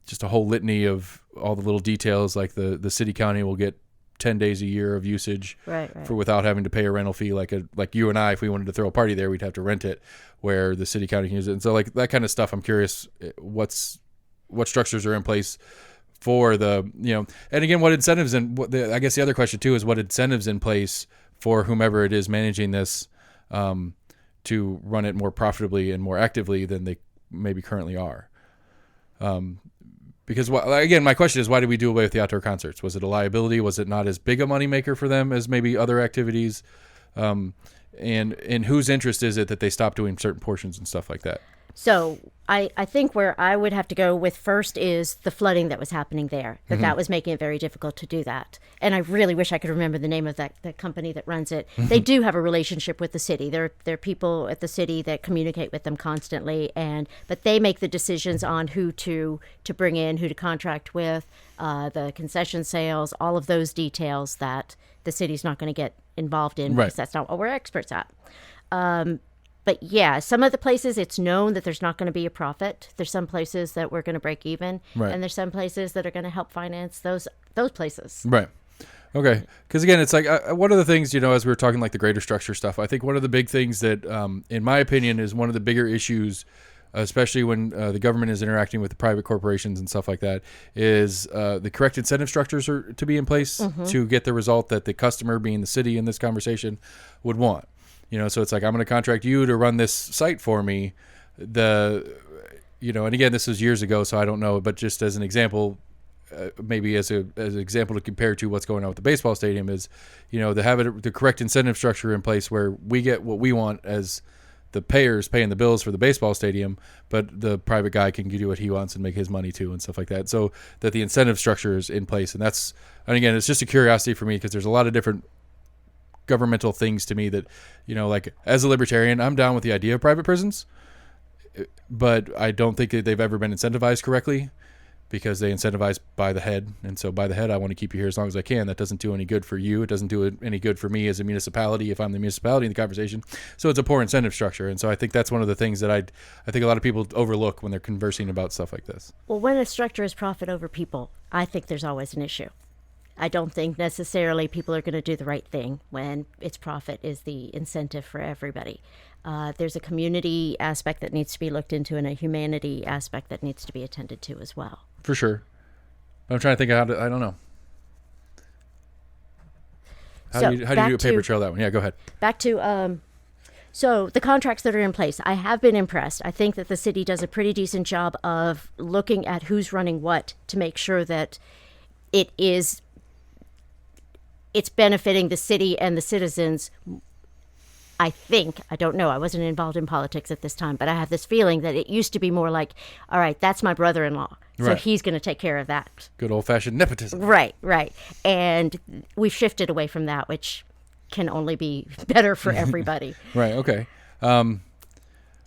just a whole litany of all the little details, like the city county will get 10 days a year of usage for without having to pay a rental fee, like you and I, if we wanted to throw a party there, we'd have to rent it, where the city county can use it. And so that kind of stuff, I'm curious what structures are in place for the, and again, what incentives and I guess the other question too is what incentives in place for whomever it is managing this to run it more profitably and more actively than they maybe currently are. Because again, my question is, why did we do away with the outdoor concerts? Was it a liability? Was it not as big a moneymaker for them as maybe other activities? And in whose interest is it that they stop doing certain portions and stuff like that? So I think where I would have to go with first is the flooding that was happening there, that was making it very difficult to do that. And I really wish I could remember the name of the company that runs it. They do have a relationship with the city. There are people at the city that communicate with them constantly, but they make the decisions on who to bring in, who to contract with, the concession sales, all of those details that the city's not going to get involved in because that's not what we're experts at. But yeah, some of the places it's known that there's not going to be a profit. There's some places that we're going to break even, and there's some places that are going to help finance those places. Right. Okay. Because again, it's like one of the things, as we were talking like the greater structure stuff, I think one of the big things that, in my opinion, is one of the bigger issues, especially when the government is interacting with the private corporations and stuff like that, is the correct incentive structures are to be in place to get the result that the customer, being the city in this conversation, would want. So it's like, I'm going to contract you to run this site for me. And again, this was years ago, so I don't know, but just as an example, maybe as an example to compare to what's going on with the baseball stadium is, to have the correct incentive structure in place where we get what we want as the payers paying the bills for the baseball stadium, but the private guy can do what he wants and make his money too and stuff like that. So that the incentive structure is in place. And again, it's just a curiosity for me because there's a lot of different governmental things to me that, like as a libertarian, I'm down with the idea of private prisons, but I don't think that they've ever been incentivized correctly because they incentivize by the head. And so by the head, I want to keep you here as long as I can. That doesn't do any good for you. It doesn't do any good for me as a municipality if I'm the municipality in the conversation. So it's a poor incentive structure. And so I think that's one of the things that I think a lot of people overlook when they're conversing about stuff like this. Well, when a structure is profit over people, I think there's always an issue. I don't think necessarily people are going to do the right thing when its profit is the incentive for everybody. There's a community aspect that needs to be looked into and a humanity aspect that needs to be attended to as well. For sure. I'm trying to think of I don't know. How do you do a paper trail that one? Yeah, go ahead. Back to, so the contracts that are in place, I have been impressed. I think that the city does a pretty decent job of looking at who's running what to make sure that it's benefiting the city and the citizens. I think, I don't know, I wasn't involved in politics at this time, but I have this feeling that it used to be more like, all right, that's my brother-in-law, so he's going to take care of that. Good old-fashioned nepotism. Right. And we've shifted away from that, which can only be better for everybody. Right, okay.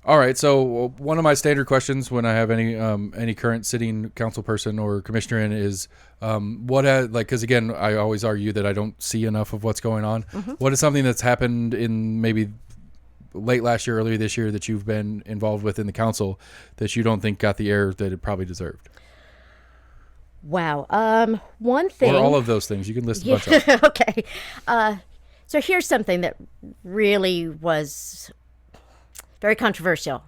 All right, so one of my standard questions when I have any current sitting council person or commissioner in is because again, I always argue that I don't see enough of what's going on. Mm-hmm. What is something that's happened in maybe late last year, earlier this year that you've been involved with in the council that you don't think got the air that it probably deserved? Wow. One thing. Or all of those things. You can list a bunch of them. Okay. So here's something that really was very controversial.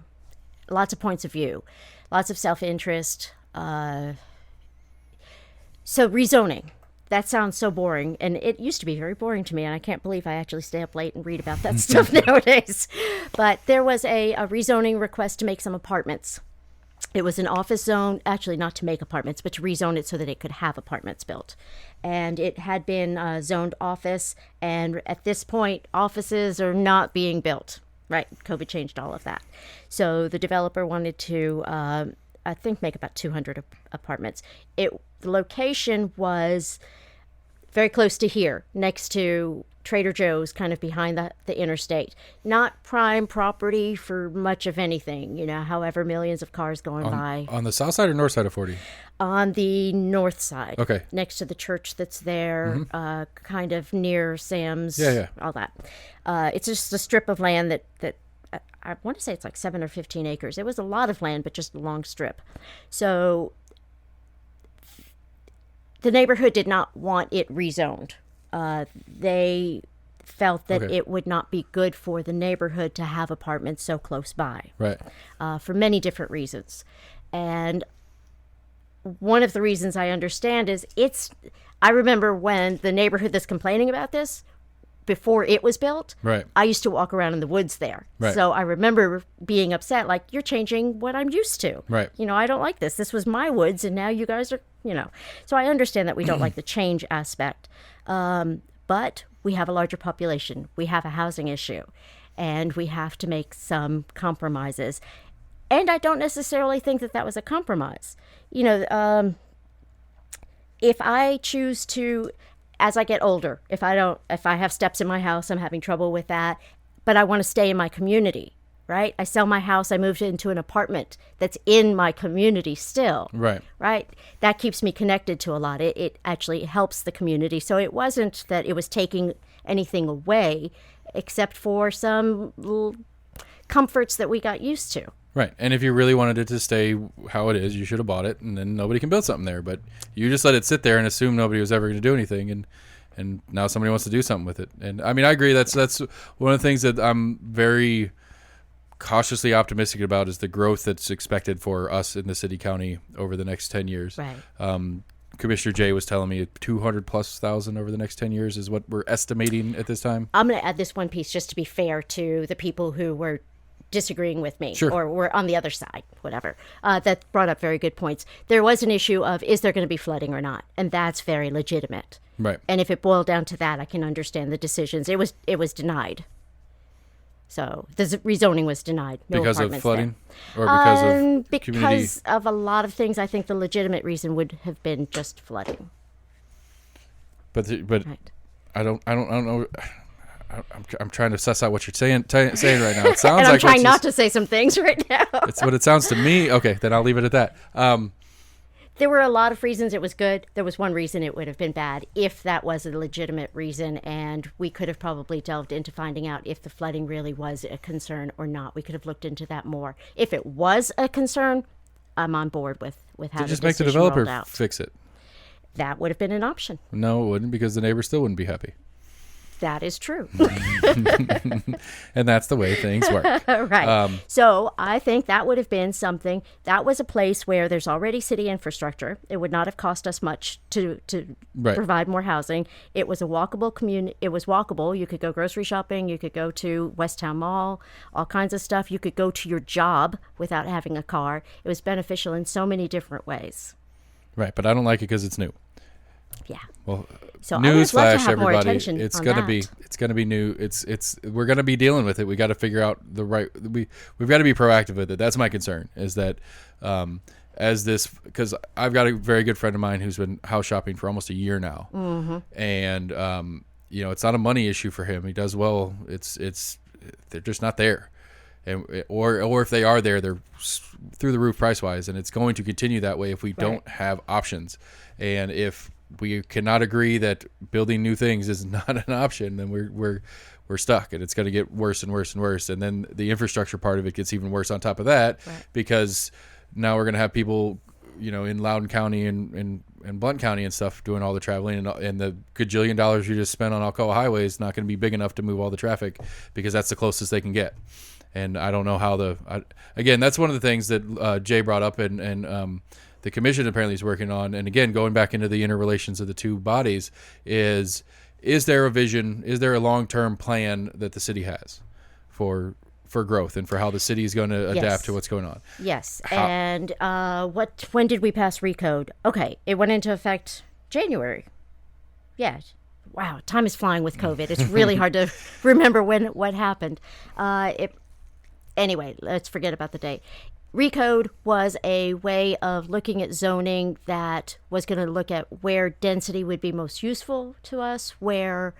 Lots of points of view. Lots of self-interest. So rezoning. That sounds so boring. And it used to be very boring to me. And I can't believe I actually stay up late and read about that stuff nowadays. But there was a rezoning request to make some apartments. It was an office zone, actually not to make apartments, but to rezone it so that it could have apartments built. And it had been zoned office, and at this point, offices are not being built. Right, COVID changed all of that. So the developer wanted to, I think, make about 200 apartments. The location was very close to here, next to Trader Joe's, kind of behind the interstate. Not prime property for much of anything, however, millions of cars going by. On the south side or north side of 40? On the north side. Okay. Next to the church that's there, kind of near Sam's, all that. It's just a strip of land that I want to say it's like 7 or 15 acres. It was a lot of land, but just a long strip. So the neighborhood did not want it rezoned. They felt that it would not be good for the neighborhood to have apartments so close by. Right. For many different reasons. And one of the reasons I understand is I remember when the neighborhood that's complaining about this, before it was built, Right. I used to walk around in the woods there. Right. So I remember being upset, like, you're changing what I'm used to. Right. I don't like this. This was my woods, and now you guys are, So I understand that we don't like the change aspect. But we have a larger population. We have a housing issue, and we have to make some compromises. And I don't necessarily think that was a compromise. If I choose to, as I get older, if I have steps in my house, I'm having trouble with that, but I want to stay in my community, right? I sell my house, I moved into an apartment that's in my community still. Right. Right? That keeps me connected to a lot. It actually helps the community. So it wasn't that it was taking anything away, except for some little comforts that we got used to. Right. And if you really wanted it to stay how it is, you should have bought it, and then nobody can build something there. But you just let it sit there and assume nobody was ever going to do anything, and now somebody wants to do something with it. And I mean, I agree. That's one of the things that I'm very cautiously optimistic about is the growth that's expected for us in the city county over the next 10 years. Right. Commissioner Jay was telling me 200,000+ over the next 10 years is what we're estimating at this time. I'm going to add this one piece just to be fair to the people who were disagreeing with me, sure, or were on the other side, whatever. That brought up very good points. There was an issue of, is there going to be flooding or not? And that's very legitimate. Right. And if it boiled down to that, I can understand the decisions. It was denied. So the rezoning was denied. No because of apartments flooding? there. Or because of community? Because of a lot of things. I think the legitimate reason would have been just flooding. But Right. I don't know. I'm trying to suss out what you're saying right now. It sounds and I'm like trying not to say some things right now. It's what it sounds to me. Okay, then I'll leave it at that. There were a lot of reasons it was good. There was one reason it would have been bad, if that was a legitimate reason, and we could have probably delved into finding out if the flooding really was a concern or not. We could have looked into that more. If it was a concern, I'm on board with how to the just make the decision rolled developer out. fix it. That would have been an option. No, it wouldn't, because the neighbor still wouldn't be happy. That is true. And that's the way things work. Right. So I think that would have been something. That was a place where there's already city infrastructure. It would not have cost us much to Right. provide more housing. It was a walkable community. It was walkable. You could go grocery shopping. You could go to West Town Mall, all kinds of stuff. You could go to your job without having a car. It was beneficial in so many different ways. Right, but I don't like it because it's new. Yeah. Well, So I would have loved to newsflash, have more everybody! attention It's on gonna that. be new. We're gonna be dealing with it. We got to figure out the right. We've got to be proactive with it. That's my concern. Is that because I've got a very good friend of mine who's been house shopping for almost a year now, and it's not a money issue for him. He does well. They're just not there. And or if they are there, they're through the roof price wise, and it's going to continue that way if we don't have options. And if we cannot agree that building new things is not an option, then we're stuck, and it's going to get worse and worse and worse. And then the infrastructure part of it gets even worse on top of that, because now we're going to have people, in Loudoun County and Blount County and stuff doing all the traveling, and the gajillion dollars you just spent on Alcoa Highway is not going to be big enough to move all the traffic, because that's the closest they can get. And I don't know how again, that's one of the things that Jay brought up, and the commission apparently is working on. And again, going back into the interrelations of the two bodies, is there a vision? Is there a long-term plan that the city has for growth and for how the city is going to adapt to what's going on? Yes. And when did we pass Recode? Okay, it went into effect January. Yeah. Wow, time is flying with COVID. It's really hard to remember what happened. Anyway, let's forget about the date. Recode was a way of looking at zoning that was going to look at where density would be most useful to us, where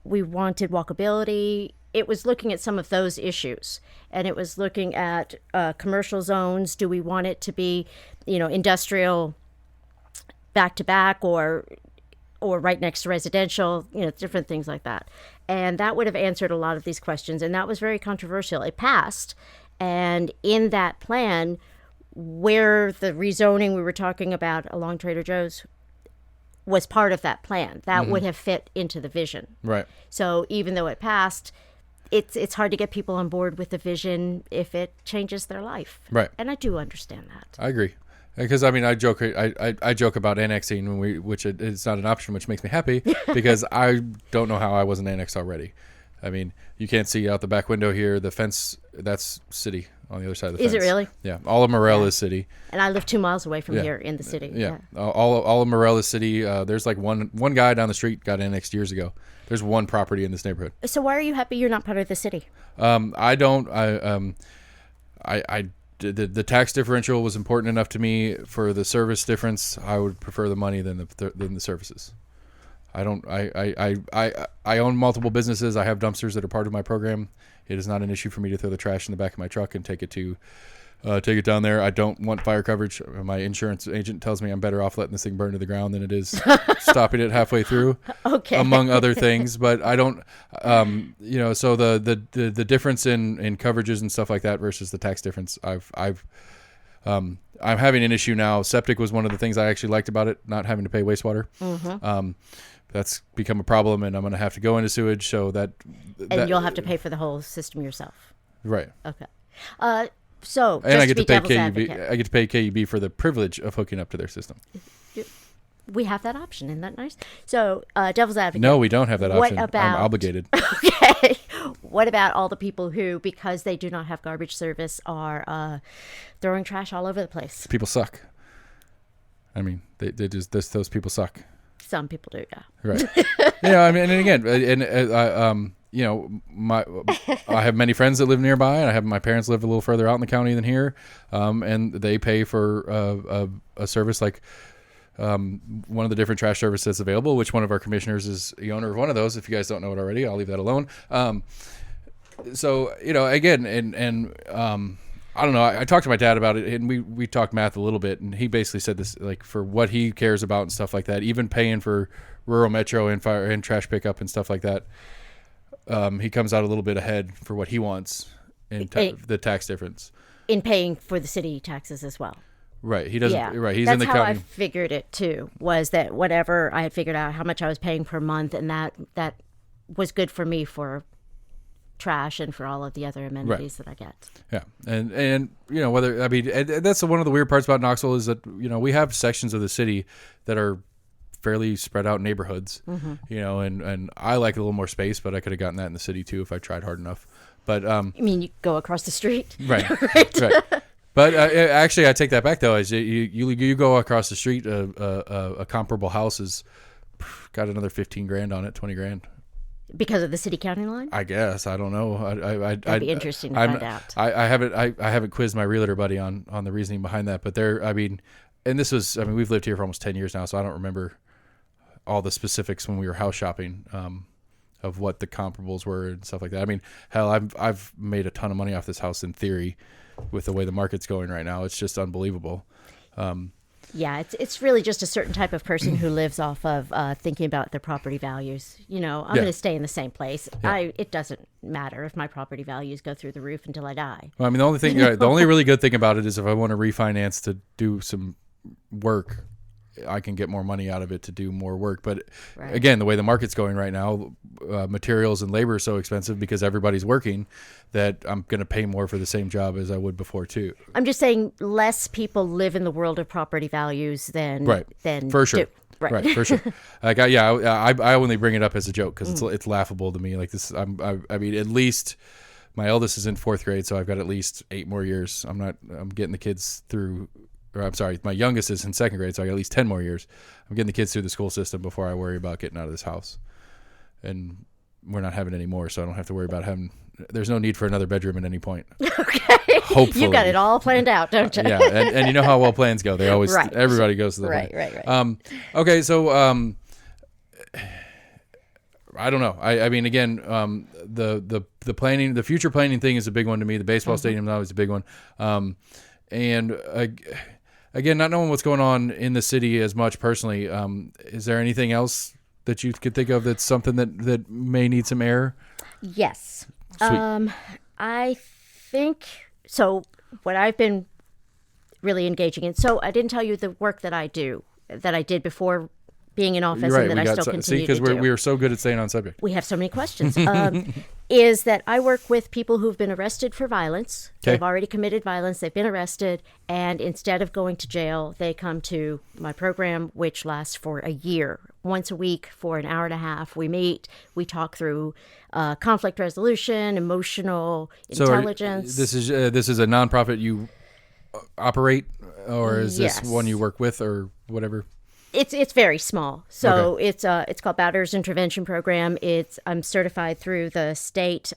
we wanted walkability. It was looking at some of those issues, and it was looking at commercial zones. Do we want it to be, industrial back to back, or right next to residential, different things like that. And that would have answered a lot of these questions, and that was very controversial. It passed, and in that plan, where the rezoning we were talking about along Trader Joe's was part of that plan, that would have fit into the vision. Right. So even though it passed, it's hard to get people on board with the vision if it changes their life. Right. And I do understand that. I agree. Because I mean, I joke about annexing which it's not an option, which makes me happy because I don't know how I wasn't annexed already. I mean, you can't see out the back window here. The fence, that's city on the other side of the fence. Is it really? Yeah. All of Morel is city. And I live 2 miles away from here in the city. Yeah. All of Morel is city. There's like one guy down the street got annexed years ago. There's one property in this neighborhood. So why are you happy you're not part of the city? I don't. The tax differential was important enough to me for the service difference. I would prefer the money than the services. I don't. I own multiple businesses. I have dumpsters that are part of my program. It is not an issue for me to throw the trash in the back of my truck and take it down there. I don't want fire coverage. My insurance agent tells me I'm better off letting this thing burn to the ground than it is stopping it halfway through. Okay. Among other things, but I don't. So the difference in coverages and stuff like that versus the tax difference, I'm having an issue now. Septic was one of the things I actually liked about it, not having to pay wastewater. Mm-hmm. That's become a problem, and I'm going to have to go into sewage. So that you'll have to pay for the whole system yourself. Right. Okay. So and I get to pay KUB. I get to pay KUB for the privilege of hooking up to their system. We have that option. Isn't that nice? So devil's advocate. No, we don't have that option. What about, I'm obligated. Okay. What about all the people who, because they do not have garbage service, are throwing trash all over the place? People suck. I mean, they just those people suck. Some people do, yeah. Right. I mean, and again, I have many friends that live nearby, and I have my parents live a little further out in the county than here, and they pay for a service like one of the different trash services that's available, which one of our commissioners is the owner of one of those. If you guys don't know it already, I'll leave that alone. So, again, and I don't know. I talked to my dad about it, and we talked math a little bit, and he basically said this, like, for what he cares about and stuff like that, even paying for rural metro and fire and trash pickup and stuff like that, he comes out a little bit ahead for what he wants in the tax difference. In paying for the city taxes as well. Right. He doesn't. Yeah. Right. He's That's in the how county. I figured it too. Was that whatever I had figured out how much I was paying per month, and that was good for me for trash and for all of the other amenities that I get. Yeah. And that's one of the weird parts about Knoxville is that, we have sections of the city that are fairly spread out neighborhoods, and I like a little more space, but I could have gotten that in the city too if I tried hard enough. But you mean you go across the street? Right. Right. But actually, I take that back though. As you go across the street, a comparable house has got another $15,000 on it, $20,000. Because of the city-county line? I guess. I don't know. That'd be interesting to find out. I haven't quizzed my realtor buddy on the reasoning behind that, but we've lived here for almost 10 years now, so I don't remember all the specifics when we were house shopping of what the comparables were and stuff like that. I mean, hell, I've made a ton of money off this house in theory with the way the market's going right now. It's just unbelievable. Yeah, it's really just a certain type of person who lives off of thinking about their property values. I'm going to stay in the same place. Yeah. It doesn't matter if my property values go through the roof until I die. Well, I mean, the only really good thing about it is if I want to refinance to do some work, I can get more money out of it to do more work. But again, the way the market's going right now, materials and labor are so expensive because everybody's working that I'm going to pay more for the same job as I would before too. I'm just saying less people live in the world of property values than for sure. Do. Right, for sure. Like, I only bring it up as a joke because it's laughable to me. Like this, I mean, at least my eldest is in 4th grade, so I've got at least 8 more years. I'm getting the kids through. Or I'm sorry, my youngest is in 2nd grade, so I got at least 10 more years. I'm getting the kids through the school system before I worry about getting out of this house. And we're not having any more, so I don't have to worry about having. There's no need for another bedroom at any point. Okay. Hopefully. You've got it all planned out, don't you? Yeah, and you know how well plans go. They always, everybody goes to the plan. Right. Okay, so I don't know. I mean, again, the planning, the future planning thing is a big one to me. The baseball stadium is always a big one. And again, not knowing what's going on in the city as much personally, is there anything else that you could think of that's something that may need some air? Yes. Sweet. I think so. What I've been really engaging in. So I didn't tell you the work that I did before being in office, You're right. and that We I got still see, continue because to do. we are so good at staying on subject. We have so many questions. Is that I work with people who've been arrested for violence. Okay. They've already committed violence. They've been arrested. And instead of going to jail, they come to my program, which lasts for a year. Once a week for an hour and a half, we meet. We talk through conflict resolution, emotional intelligence. This is a nonprofit you operate, or is Yes. this one you work with, or whatever? It's very small. So Okay. it's called Batter's Intervention Program. I'm certified through the state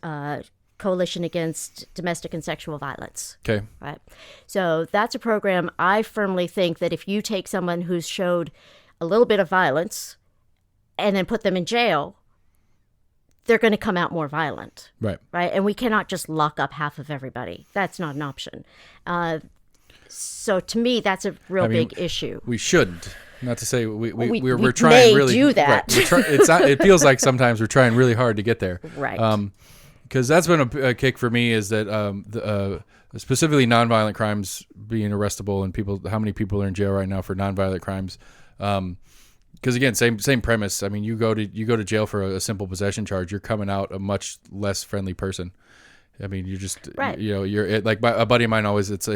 Coalition Against Domestic and Sexual Violence. Okay. Right. So that's a program. I firmly think that if you take someone who's showed a little bit of violence and then put them in jail, they're going to come out more violent. Right. Right. And we cannot just lock up half of everybody. That's not an option. So to me, that's a real big issue. We shouldn't. Not to say we're we trying may really do that. Right. It feels like sometimes we're trying really hard to get there. Right. Because that's been a kick for me, is that specifically nonviolent crimes being arrestable, and how many people are in jail right now for nonviolent crimes. Because again, same premise. I mean, you go to jail for a simple possession charge, you're coming out a much less friendly person. I mean, you just Right. you're like a buddy of mine always. It's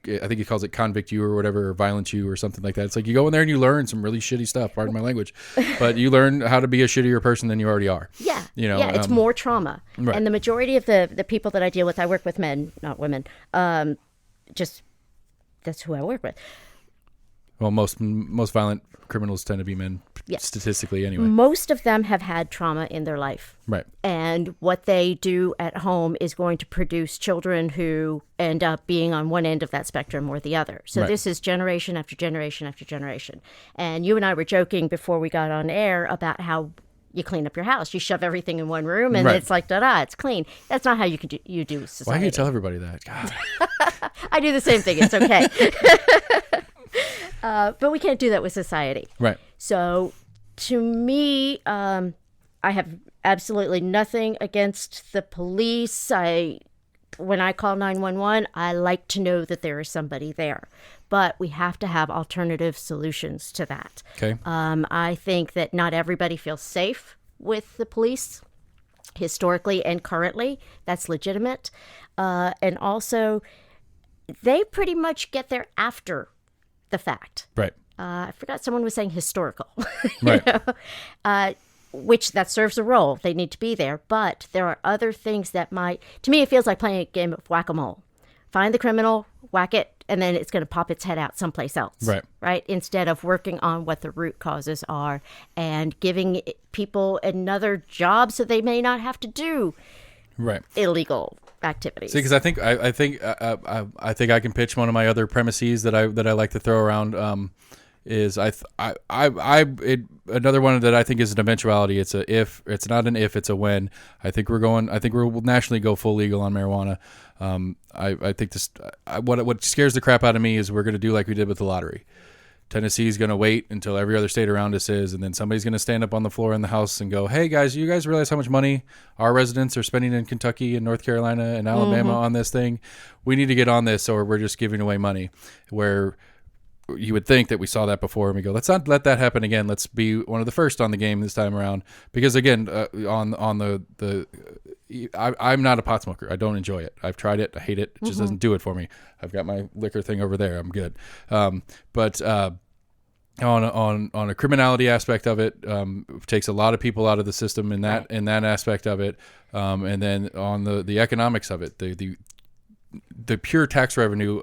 I think he calls it convict you or whatever, or violent you or something like that. It's like you go in there and you learn some really shitty stuff. Pardon my language, but you learn how to be a shittier person than you already are. Yeah. Yeah, it's more trauma. Right. And the majority of the people that I deal with, I work with men, not women. Just that's who I work with. Well, most violent criminals tend to be men, Yes. statistically anyway. Most of them have had trauma in their life. Right. And what they do at home is going to produce children who end up being on one end of that spectrum or the other. So Right. this is generation after generation after generation. And you and I were joking before we got on air about how you clean up your house. You shove everything in one room and Right. it's like, da-da, it's clean. That's not how you do society. Why do you tell everybody that? God. I do the same thing. It's okay. But we can't do that with society. Right. So to me, I have absolutely nothing against the police. When I call 911, I like to know that there is somebody there. But we have to have alternative solutions to that. Okay. I think that not everybody feels safe with the police, historically and currently. That's legitimate. And also, they pretty much get there after the fact. Right. I forgot someone was saying historical. Right. Which that serves a role. They need to be there. But there are other things that to me, it feels like playing a game of whack-a-mole. Find the criminal, whack it, and then it's going to pop its head out someplace else. Right. Right? Instead of working on what the root causes are and giving people another job so they may not have to do Right. illegal activities. See, because I think I can pitch one of my other premises that I like to throw around. Another one that I think is an eventuality. It's a if. It's not an if. It's a when. I think we'll nationally go full legal on marijuana. I think this. What scares the crap out of me is we're going to do like we did with the lottery. Tennessee's going to wait until every other state around us is, and then somebody's going to stand up on the floor in the House and go, hey, guys, you guys realize how much money our residents are spending in Kentucky and North Carolina and Alabama on this thing? We need to get on this, or we're just giving away money. Where you would think that we saw that before, and we go, let's not let that happen again. Let's be one of the first on the game this time around. Because, again, I'm not a pot smoker. I don't enjoy it. I've tried it. I hate it. It just doesn't do it for me. I've got my liquor thing over there. I'm good. But on a criminality aspect of it, takes a lot of people out of the system in that aspect of it. And then on the economics of it, the pure tax revenue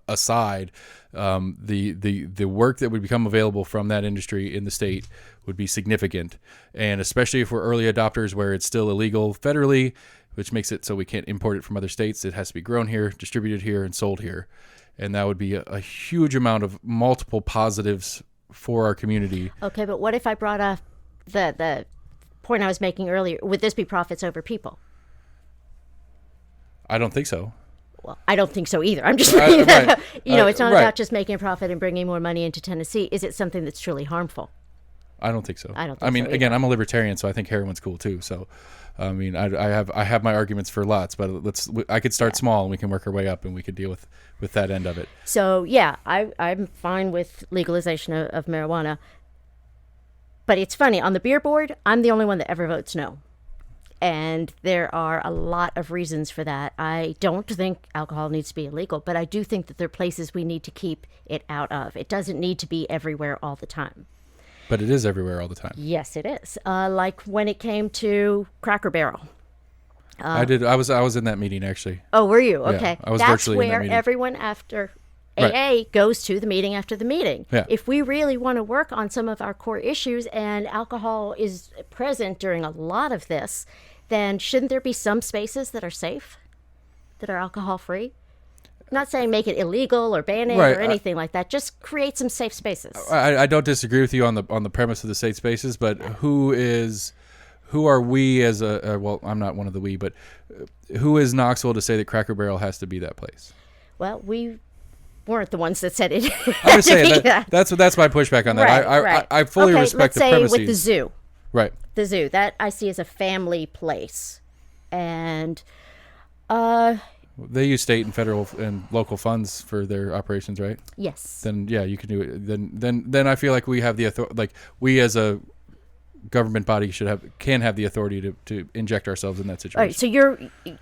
aside, the work that would become available from that industry in the state would be significant. And especially if we're early adopters where it's still illegal federally, which makes it so we can't import it from other states. It has to be grown here, distributed here, and sold here. And that would be a huge amount of multiple positives for our community. Okay, but what if I brought up the point I was making earlier? Would this be profits over people? I don't think so. Well, I don't think so either. I'm just bringing that up. It's not right. about just making a profit and bringing more money into Tennessee. Is it something that's truly harmful? I don't think so. I don't think so again, I'm a libertarian, so I think heroin's cool too. So, I mean, I have my arguments for lots, but I could start small and we can work our way up and we could deal with that end of it. So, yeah, I'm fine with legalization of marijuana. But it's funny, on the beer board, I'm the only one that ever votes no. And there are a lot of reasons for that. I don't think alcohol needs to be illegal, but I do think that there are places we need to keep it out of. It doesn't need to be everywhere all the time. But it is everywhere all the time. Yes, it is. Like when it came to Cracker Barrel. I was in that meeting, actually. Oh, were you? Yeah, Okay. I was That's virtually in that where meeting. everyone after AA Right. goes to the meeting after the meeting. Yeah. If we really want to work on some of our core issues and alcohol is present during a lot of this, then shouldn't there be some spaces that are safe, that are alcohol free? Not saying make it illegal or ban it Right, or anything like that. Just create some safe spaces. I don't disagree with you on the premise of the safe spaces, but who are we as a well, I'm not one of the we, but who is Knoxville to say that Cracker Barrel has to be that place? Well, we weren't the ones that said it. I'm just saying that's my pushback on that. Right. I fully respect let's the say premises. with the zoo. Right. The zoo, that I see as a family place. And They use state and federal and local funds for their operations, right? yes. Then yeah, you can do it. Then I feel like we have the authority. Like we as a government body can have the authority to inject ourselves in that situation. All right, so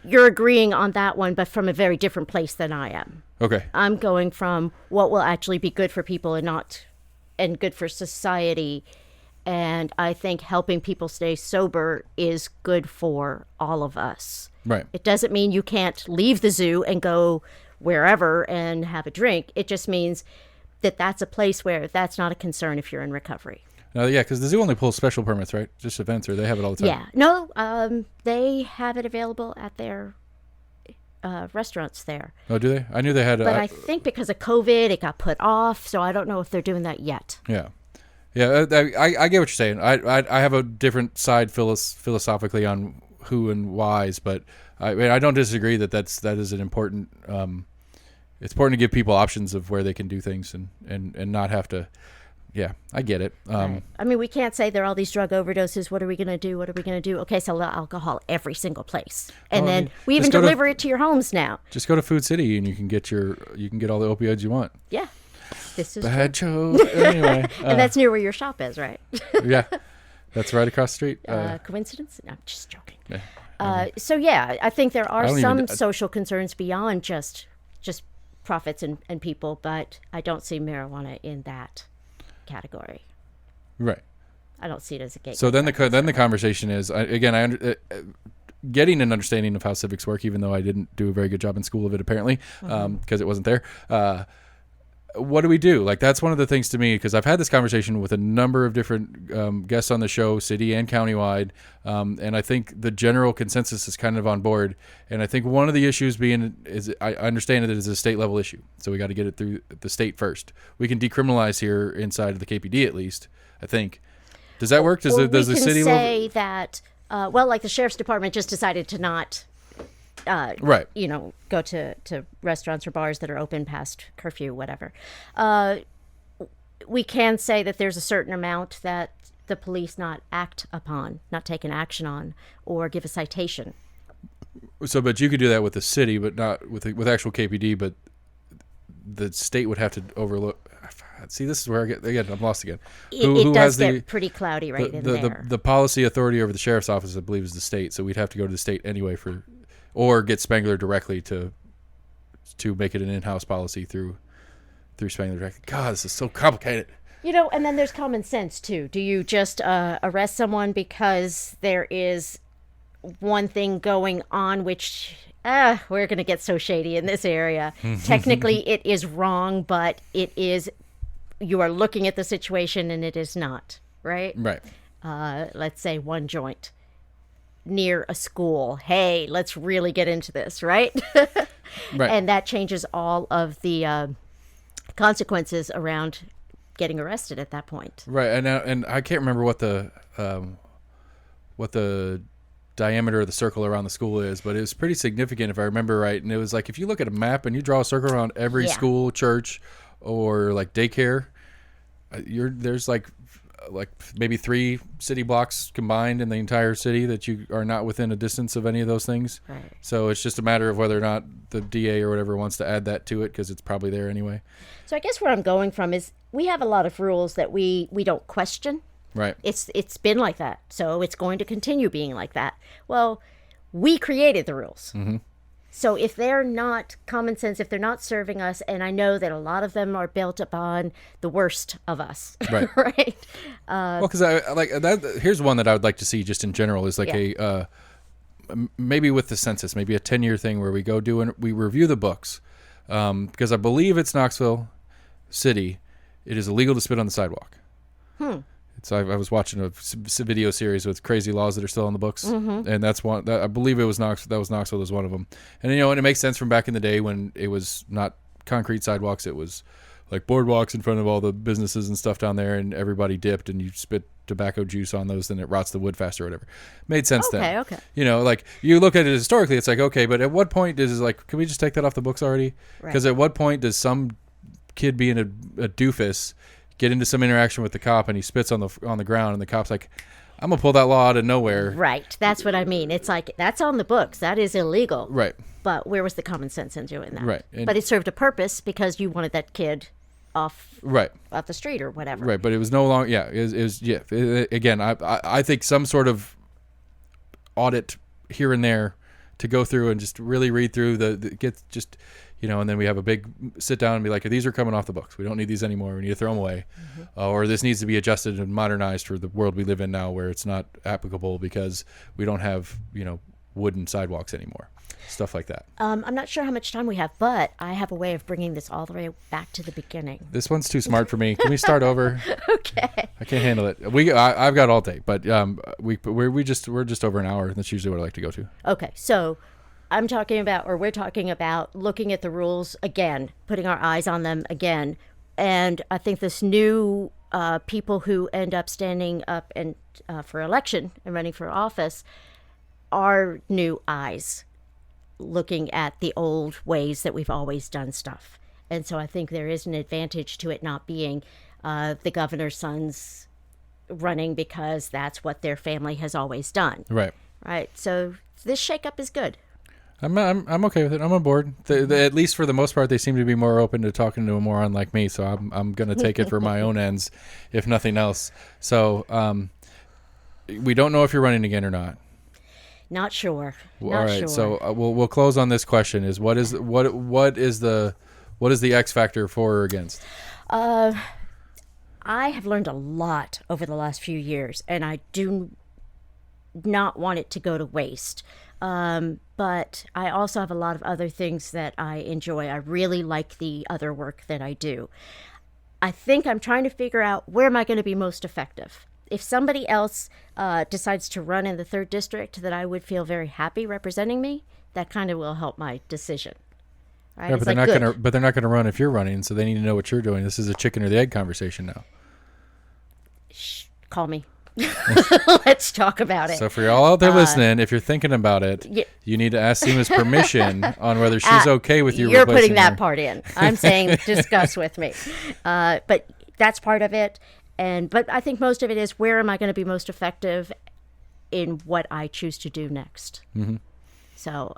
you're agreeing on that one, but from a very different place than I am. Okay. I'm going from what will actually be good for people and good for society. And I think helping people stay sober is good for all of us. Right. It doesn't mean you can't leave the zoo and go wherever and have a drink. It just means that that's a place where that's not a concern if you're in recovery. Yeah, because the zoo only pulls special permits, right? Just events, or they have it all the time. Yeah. No, they have it available at their restaurants there. Oh, do they? I knew they had. But I think because of COVID, it got put off. So I don't know if they're doing that yet. Yeah. Yeah, I get what you're saying. I have a different side philosophically on who and whys, but I don't disagree that is an important. It's important to give people options of where they can do things and not have to. Yeah, I get it. Right. I mean, we can't say there are all these drug overdoses. What are we going to do? What are we going to do? Okay, sell alcohol every single place, and then we even deliver it to your homes now. Just go to Food City and you can get all the opioids you want. Yeah, this is bad joke. Anyway, and that's near where your shop is, right? Yeah, that's right across the street. Coincidence? No, I'm just joking. Yeah. So yeah, I think there are some even- social concerns beyond just profits and people, but I don't see marijuana in that category. Right. I don't see it as a gateway. So then the conversation is getting an understanding of how civics work, even though I didn't do a very good job in school of it apparently, because it wasn't there. What do we do? Like that's one of the things to me, because I've had this conversation with a number of different guests on the show, city and countywide, and I think the general consensus is kind of on board. And I think one of the issues is I understand that it is a state level issue, so we got to get it through the state first. We can decriminalize here inside of the KPD at least, I think. Does that work? Does the city say that? Like the sheriff's department just decided to not. Right. Go to restaurants or bars that are open past curfew, whatever. We can say that there's a certain amount that the police not act upon, not take an action on, or give a citation. So, but you could do that with the city, but not with actual KPD, but the state would have to overlook. See, this is where I'm lost again. It does get pretty cloudy in there. The policy authority over the sheriff's office, I believe, is the state. So we'd have to go to the state anyway or get Spangler directly to make it an in-house policy through Spangler directly. God, this is so complicated. And then there's common sense too. Do you just arrest someone because there is one thing going on, which we're going to get so shady in this area. Technically, it is wrong, but you are looking at the situation and it is not, right? Right. Let's say one joint near a school. Hey, let's really get into this, right? Right. And that changes all of the consequences around getting arrested at that point. Right. And I can't remember what the diameter of the circle around the school is, but it was pretty significant if I remember right. And it was like if you look at a map and you draw a circle around every school, church, or like daycare, there's like maybe 3 city blocks combined in the entire city that you are not within a distance of any of those things. Right. So it's just a matter of whether or not the DA or whatever wants to add that to it, because it's probably there anyway. So I guess where I'm going from is we have a lot of rules that we don't question. Right. It's been like that, so it's going to continue being like that. Well, we created the rules. Mm-hmm. So if they're not common sense, if they're not serving us, and I know that a lot of them are built upon the worst of us, Right? right? Well, because I like that. Here's one that I would like to see just in general is like a maybe with the census, maybe a 10-year thing where we go do and we review the books, because I believe it's Knoxville City. It is illegal to spit on the sidewalk. I was watching a video series with crazy laws that are still on the books, and that's one. I believe it was Knoxville. That was Knoxville as one of them. And and it makes sense from back in the day when it was not concrete sidewalks; it was like boardwalks in front of all the businesses and stuff down there, and everybody dipped, and you spit tobacco juice on those, then it rots the wood faster or whatever. Made sense then. Okay. Like you look at it historically, it's like okay, but at what point is it like, can we just take that off the books already? Because at what point does some kid being a doofus get into some interaction with the cop and he spits on the ground and the cop's like, I'm gonna pull that law out of nowhere. Right. That's what I mean. It's like that's on the books. That is illegal. Right. But where was the common sense in doing that? Right. But it served a purpose because you wanted that kid off the street or whatever. Right. But it was no longer. Yeah. Again, I think some sort of audit here and there to go through and just really read through and then we have a big sit down and be like, these are coming off the books. We don't need these anymore. We need to throw them away. Or this needs to be adjusted and modernized for the world we live in now where it's not applicable because we don't have, wooden sidewalks anymore. Stuff like that. I'm not sure how much time we have, but I have a way of bringing this all the way back to the beginning. This one's too smart for me. Can we start over? Okay. I can't handle it. I've got all day, but we're just over an hour. That's usually what I like to go to. Okay, so we're talking about looking at the rules again, putting our eyes on them again. And I think this new people who end up standing up and for election and running for office are new eyes looking at the old ways that we've always done stuff. And so I think there is an advantage to it not being the governor's sons running because that's what their family has always done. Right. Right. So this shakeup is good. I'm okay with it. I'm on board. At least for the most part, they seem to be more open to talking to a moron like me. So I'm going to take it for my own ends, if nothing else. So we don't know if you're running again or not. Not sure. All right. So we'll close on this question: is what is the X factor for or against? I have learned a lot over the last few years, and I do not want it to go to waste. But I also have a lot of other things that I enjoy. I really like the other work that I do. I think I'm trying to figure out where am I going to be most effective. If somebody else decides to run in the 3rd district that I would feel very happy representing me, that kind of will help my decision. Right? Yeah, but they're not gonna run if you're running, so they need to know what you're doing. This is a chicken or the egg conversation now. Shh, call me. Let's talk about it. So for y'all out there listening, if you're thinking about it, you need to ask Seema's permission on whether she's okay with you. You're putting that part in. I'm saying discuss with me. But that's part of it. But I think most of it is where am I going to be most effective in what I choose to do next. Mm-hmm. So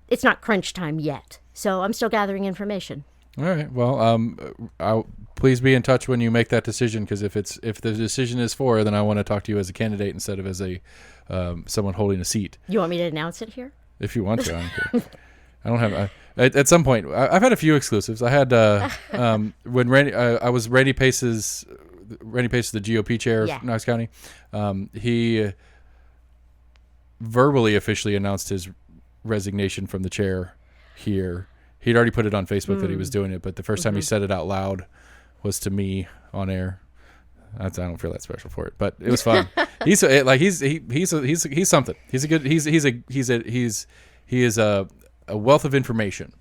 it's not crunch time yet. So I'm still gathering information. All right. Well, please be in touch when you make that decision, because if the decision is for, then I want to talk to you as a candidate instead of as a someone holding a seat. You want me to announce it here? If you want to, I don't care. I don't have. At some point, I've had a few exclusives. I had when I was Randy Pace is the GOP chair of Knox County. He verbally officially announced his resignation from the chair here. He'd already put it on Facebook that he was doing it, but the first time he said it out loud was to me on air. I don't feel that special for it, but it was fun. He's something. He is a wealth of information.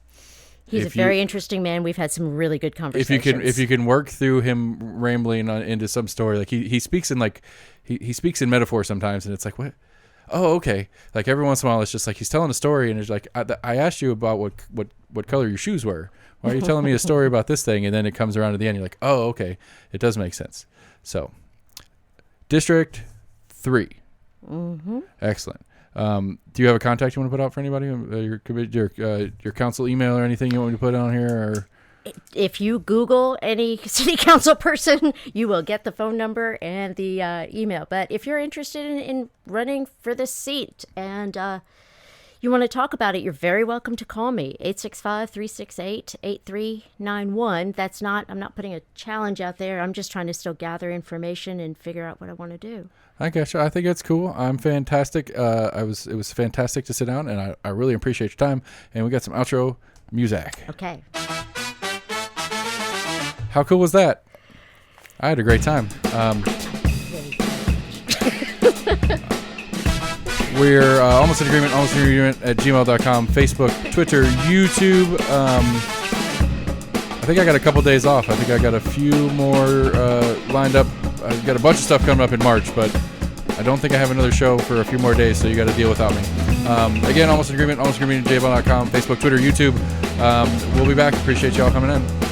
He's a very interesting man. We've had some really good conversations. If you can work through him rambling into some story, like he speaks in he speaks in metaphor sometimes, and it's like, what? Oh, okay. Like every once in a while, it's just like he's telling a story, and it's like, I asked you about what color your shoes were. Why are you telling me a story about this thing? And then it comes around to the end. You're like, oh, okay. It does make sense. So, District 3. Mm-hmm. Excellent. Do you have a contact you want to put out for anybody? Your council email or anything you want me to put on here? Or if you Google any city council person, you will get the phone number and the email. But if you're interested in running for this seat and you want to talk about it, you're very welcome to call me, 865-368-8391. I'm not putting a challenge out there. I'm just trying to still gather information and figure out what I want to do. I guess I think it's cool. I'm fantastic. It was fantastic to sit down, and I really appreciate your time. And we got some outro music. Okay. How cool was that? I had a great time. We're almost in agreement at gmail.com, Facebook, Twitter, YouTube. I think I got a couple days off. I think I got a few more lined up. I've got a bunch of stuff coming up in March, but I don't think I have another show for a few more days, so you got to deal without me. Again, almost in agreement at gmail.com, Facebook, Twitter, YouTube. We'll be back. Appreciate y'all coming in.